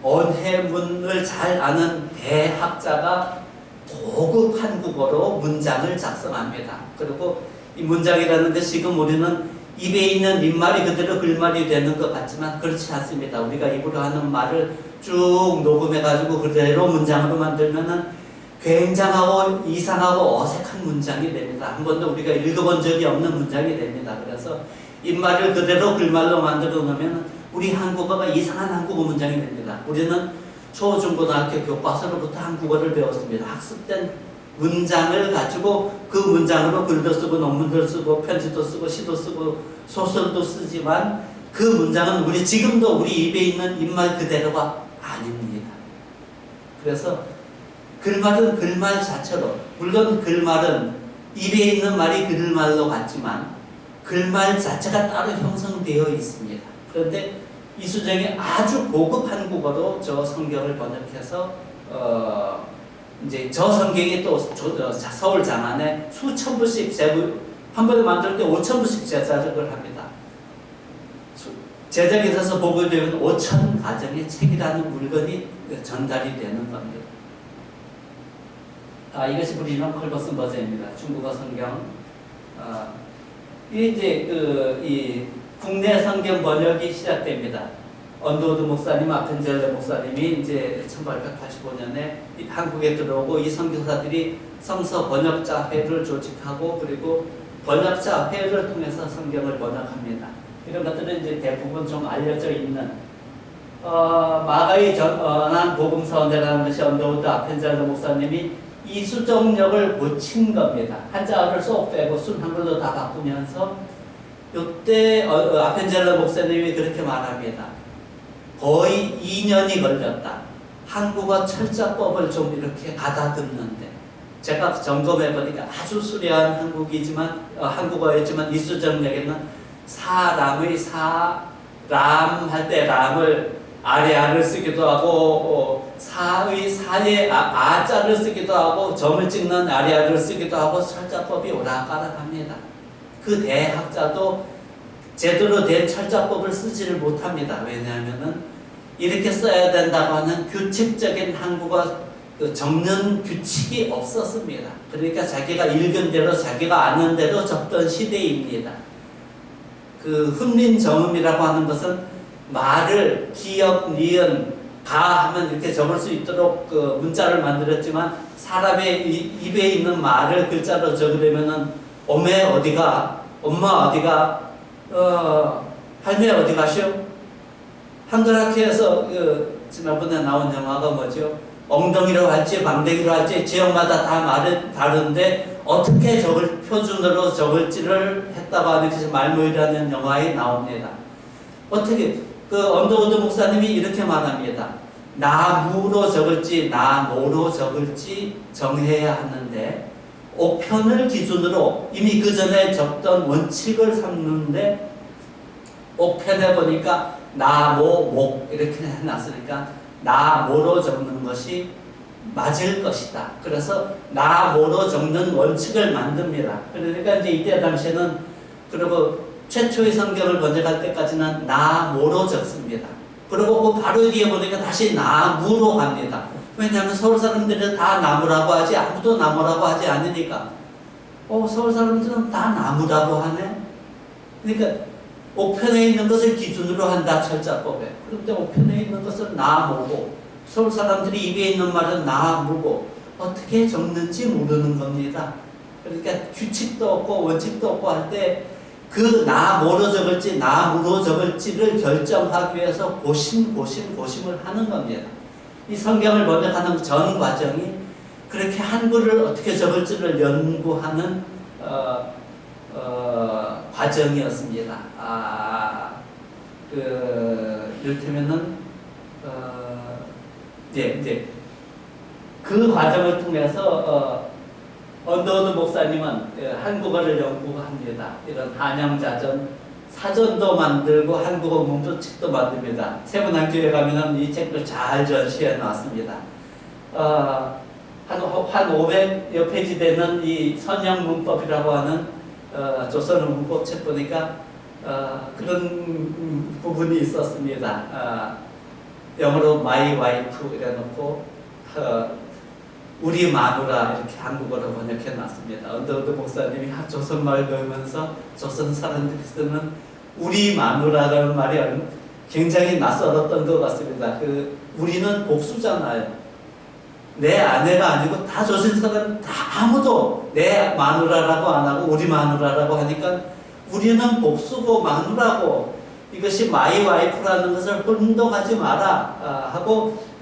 언해문을 잘 아는 대학자가 고급 한국어로 문장을 작성합니다. 그리고 이 문장이라는 게 지금 우리는 입에 있는 입말이 그대로 글말이 되는 것 같지만 그렇지 않습니다. 우리가 입으로 하는 말을 쭉 녹음해가지고 그대로 문장으로 만들면은 굉장하고 이상하고 어색한 문장이 됩니다. 한 번도 우리가 읽어본 적이 없는 문장이 됩니다. 그래서 입말을 그대로 글말로 만들어 놓으면 우리 한국어가 이상한 한국어 문장이 됩니다. 우리는 초중고등학교 교과서로부터 한국어를 배웠습니다. 학습된 문장을 가지고 그 문장으로 글도 쓰고 논문도 쓰고 편지도 쓰고 시도 쓰고 소설도 쓰지만 그 문장은 우리 지금도 우리 입에 있는 입말 그대로가 아닙니다. 그래서 글말은 글말 자체로 물론 글말은 입에 있는 말이 글말로 같지만 글말 자체가 따로 형성되어 있습니다. 그런데 이수정이 아주 고급 한국어로 저 성경을 번역해서 이제 저 성경이 또 서울 장안에 수천 부씩 한 번에 만들 때 5천 부씩 제작을 합니다. 제작이 돼서 보고되면 5천 가정의 책이라는 물건이 전달이 되는 겁니다. 이것이 브리지만 컬버슨 버전입니다. 중국어 성경. 이게 이제 이 국내 성경 번역이 시작됩니다. 언더우드 목사님, 아펜젤러 목사님이 이제 1885년에 한국에 들어오고 이 선교사들이 성서 번역자 회를 조직하고 그리고 번역자 회를 통해서 성경을 번역합니다. 이런 것들은 이제 대부분 좀 알려져 있는 마가의 전한 복음서원이라는 것이 언더우드 아펜젤러 목사님이 이수정력을 고친 겁니다. 한자어를 쏙 빼고 순 한글로 다 바꾸면서 이때 아펜젤러 목사님이 그렇게 말합니다. 거의 2년이 걸렸다. 한국어 철자법을 좀 이렇게 가다듬는데 제가 점검해 보니까 아주 수려한 한국어였지만 이수정력에는 사람의 사람 할 때 람을 아래아를 쓰기도 하고 사의 사에 아자를 쓰기도 하고 점을 찍는 아래아를 쓰기도 하고 철자법이 오락가락합니다. 그 대학자도 제대로 된 철자법을 쓰지를 못합니다. 왜냐하면은 이렇게 써야 된다고 하는 규칙적인 한국어 적는 규칙이 없었습니다. 그러니까 자기가 읽은 대로 자기가 아는 대로 적던 시대입니다. 그 훈민정음이라고 하는 것은 말을 기역, 니은, 가 하면 이렇게 적을 수 있도록 그 문자를 만들었지만 사람의 입에 있는 말을 글자로 적으려면은 어메 어디가, 엄마 어디가, 할매 어디 가시오? 한글학회에서 지난번에 나온 영화가 뭐죠? 엉덩이로 할지 방댕이로 할지 지역마다 다 말은 다른데 어떻게 표준으로 적을지를 했다고 하는 것이 말모이라는 영화에 나옵니다. 어떻게 언더우드 목사님이 이렇게 말합니다. 나무로 적을지 나모로 적을지 정해야 하는데 옥편을 기준으로 이미 그 전에 적던 원칙을 삼는데 옥편에 보니까 나모 목 이렇게 해놨으니까 나모로 적는 것이 맞을 것이다. 그래서 나모로 적는 원칙을 만듭니다. 그러니까 이제 이때 당시에는 그리고 최초의 성경을 번역할 때까지는 나모로 적습니다. 그리고 그 바로 뒤에 보니까 다시 나무로 갑니다. 왜냐하면 서울 사람들은 다 나무라고 하지 아무도 나무라고 하지 않으니까 서울 사람들은 다 나무라고 하네. 그러니까 옥편에 있는 것을 기준으로 한다 철자법에. 그런데 옥편에 있는 것은 나무고 서울 사람들이 입에 있는 말은 나무고 어떻게 적는지 모르는 겁니다. 그러니까 규칙도 없고 원칙도 없고 할 때 그 나뭐로 적을지 나무로 적을지를 결정하기 위해서 고심을 하는 겁니다. 이 성경을 번역하는 전 과정이 그렇게 한글을 어떻게 적을지를 연구하는 과정이었습니다. 이를테면은 이제 그 과정을 통해서 언더우드 목사님은 한국어를 연구합니다. 이런 한영자전 사전도 만들고 한국어 문법책도 만듭니다. 세분학교에 가면은 이 책을 잘 전시해 놨습니다. 한 500여 페이지 되는 이 선형 문법이라고 하는 조선 문법책 보니까 그런 부분이 있었습니다. 영어로 my wife 이래놓고 우리 마누라 이렇게 한국어로 번역해 놨습니다. 언더우드 목사님이 조선말 배우면서 조선 사람들이 쓰는 우리 마누라라는 말이 굉장히 낯설었던 것 같습니다. 우리는 복수잖아요. 내 아내가 아니고 다 조선 사람 다 아무도 내 마누라라고 안 하고 우리 마누라라고 하니까 우리는 복수고 마누라고 이것이 마이 와이프라는 것을 혼동하지 마라 하고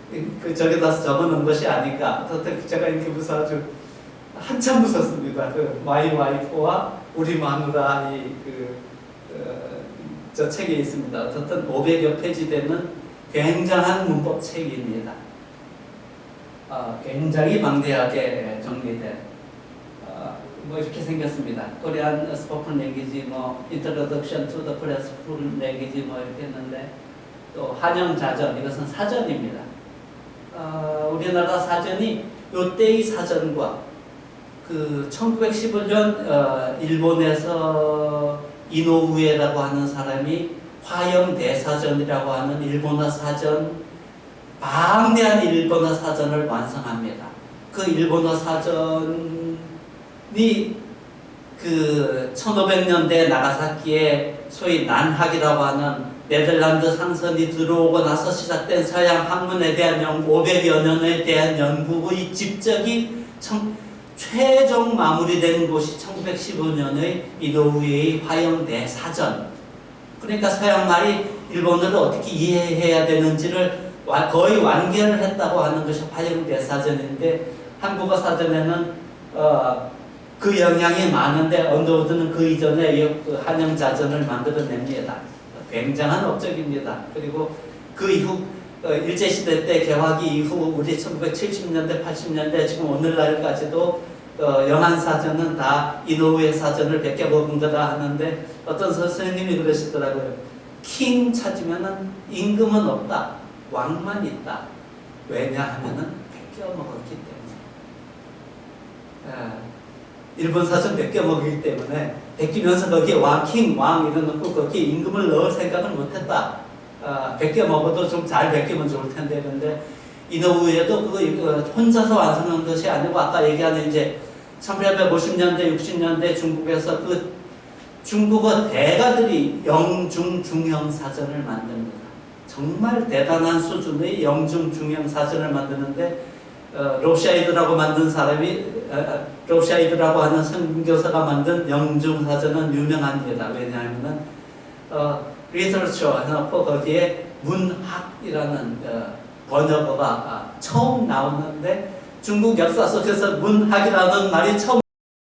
저기다 적어놓은 것이 아닌가. 제가 이렇게 아주 한참 웃었습니다. 마이 와이프와 우리 마누라 저 책에 있습니다. 어떤 500여 페이지 되는 굉장한 문법 책입니다. 굉장히 방대하게 정리된 이렇게 생겼습니다. Korean Spoken Language, Introduction to the Korean Spoken Language 이렇게 했는데 또 한영자전 이것은 사전입니다. 우리나라 사전이 요때의 사전과 1915년 일본에서 이노우에라고 하는 사람이 화영대사전이라고 하는 일본어 사전, 방대한 일본어 사전을 완성합니다. 그 일본어 사전이 1500년대 나가사키에 소위 난학이라고 하는 네덜란드 상선이 들어오고 나서 시작된 서양 학문에 대한 500여 년에 대한 연구의 집적이 최종 마무리된 곳이 1915년의 이노우에의 화영대 사전. 그러니까 서양말이 일본어를 어떻게 이해해야 되는지를 거의 완결을 했다고 하는 것이 화영대 사전인데, 한국어 사전에는 그 영향이 많은데 언더우드는 그 이전에 한영자전을 만들어냅니다. 굉장한 업적입니다. 그리고 그 이후 일제시대 때 개화기 이후 우리 1970년대 80년대 지금 오늘날까지도 영한사전은 다 이노우에 사전을 베껴 먹은 거다 하는데, 어떤 선생님이 그러시더라고요. 킹 찾으면은 임금은 없다, 왕만 있다. 왜냐하면은 베껴 먹었기 때문에. 일본 사전 베껴 먹기 때문에 베끼면서 거기에 킹, 왕 이런 놓고 거기에 임금을 넣을 생각은 못했다. 베껴 먹어도 좀 잘 베끼면 좋을 텐데. 그런데 이노우에도 그거 혼자서 완성한 것이 아니고, 아까 얘기하는 이제 1850년대, 60년대 중국에서 그 중국어 대가들이 영중 중형 사전을 만듭니다. 정말 대단한 수준의 영중 중형 사전을 만드는데, 롭샤이드라고 만든 사람이, 롭샤이드라고 하는 선교사가 만든 영중 사전은 유명합니다. 왜냐하면은 리터처 해놓고 거기에 문학이라는 번역어가 처음 나오는데, 중국 역사 속에서 문학이라는 말이 처음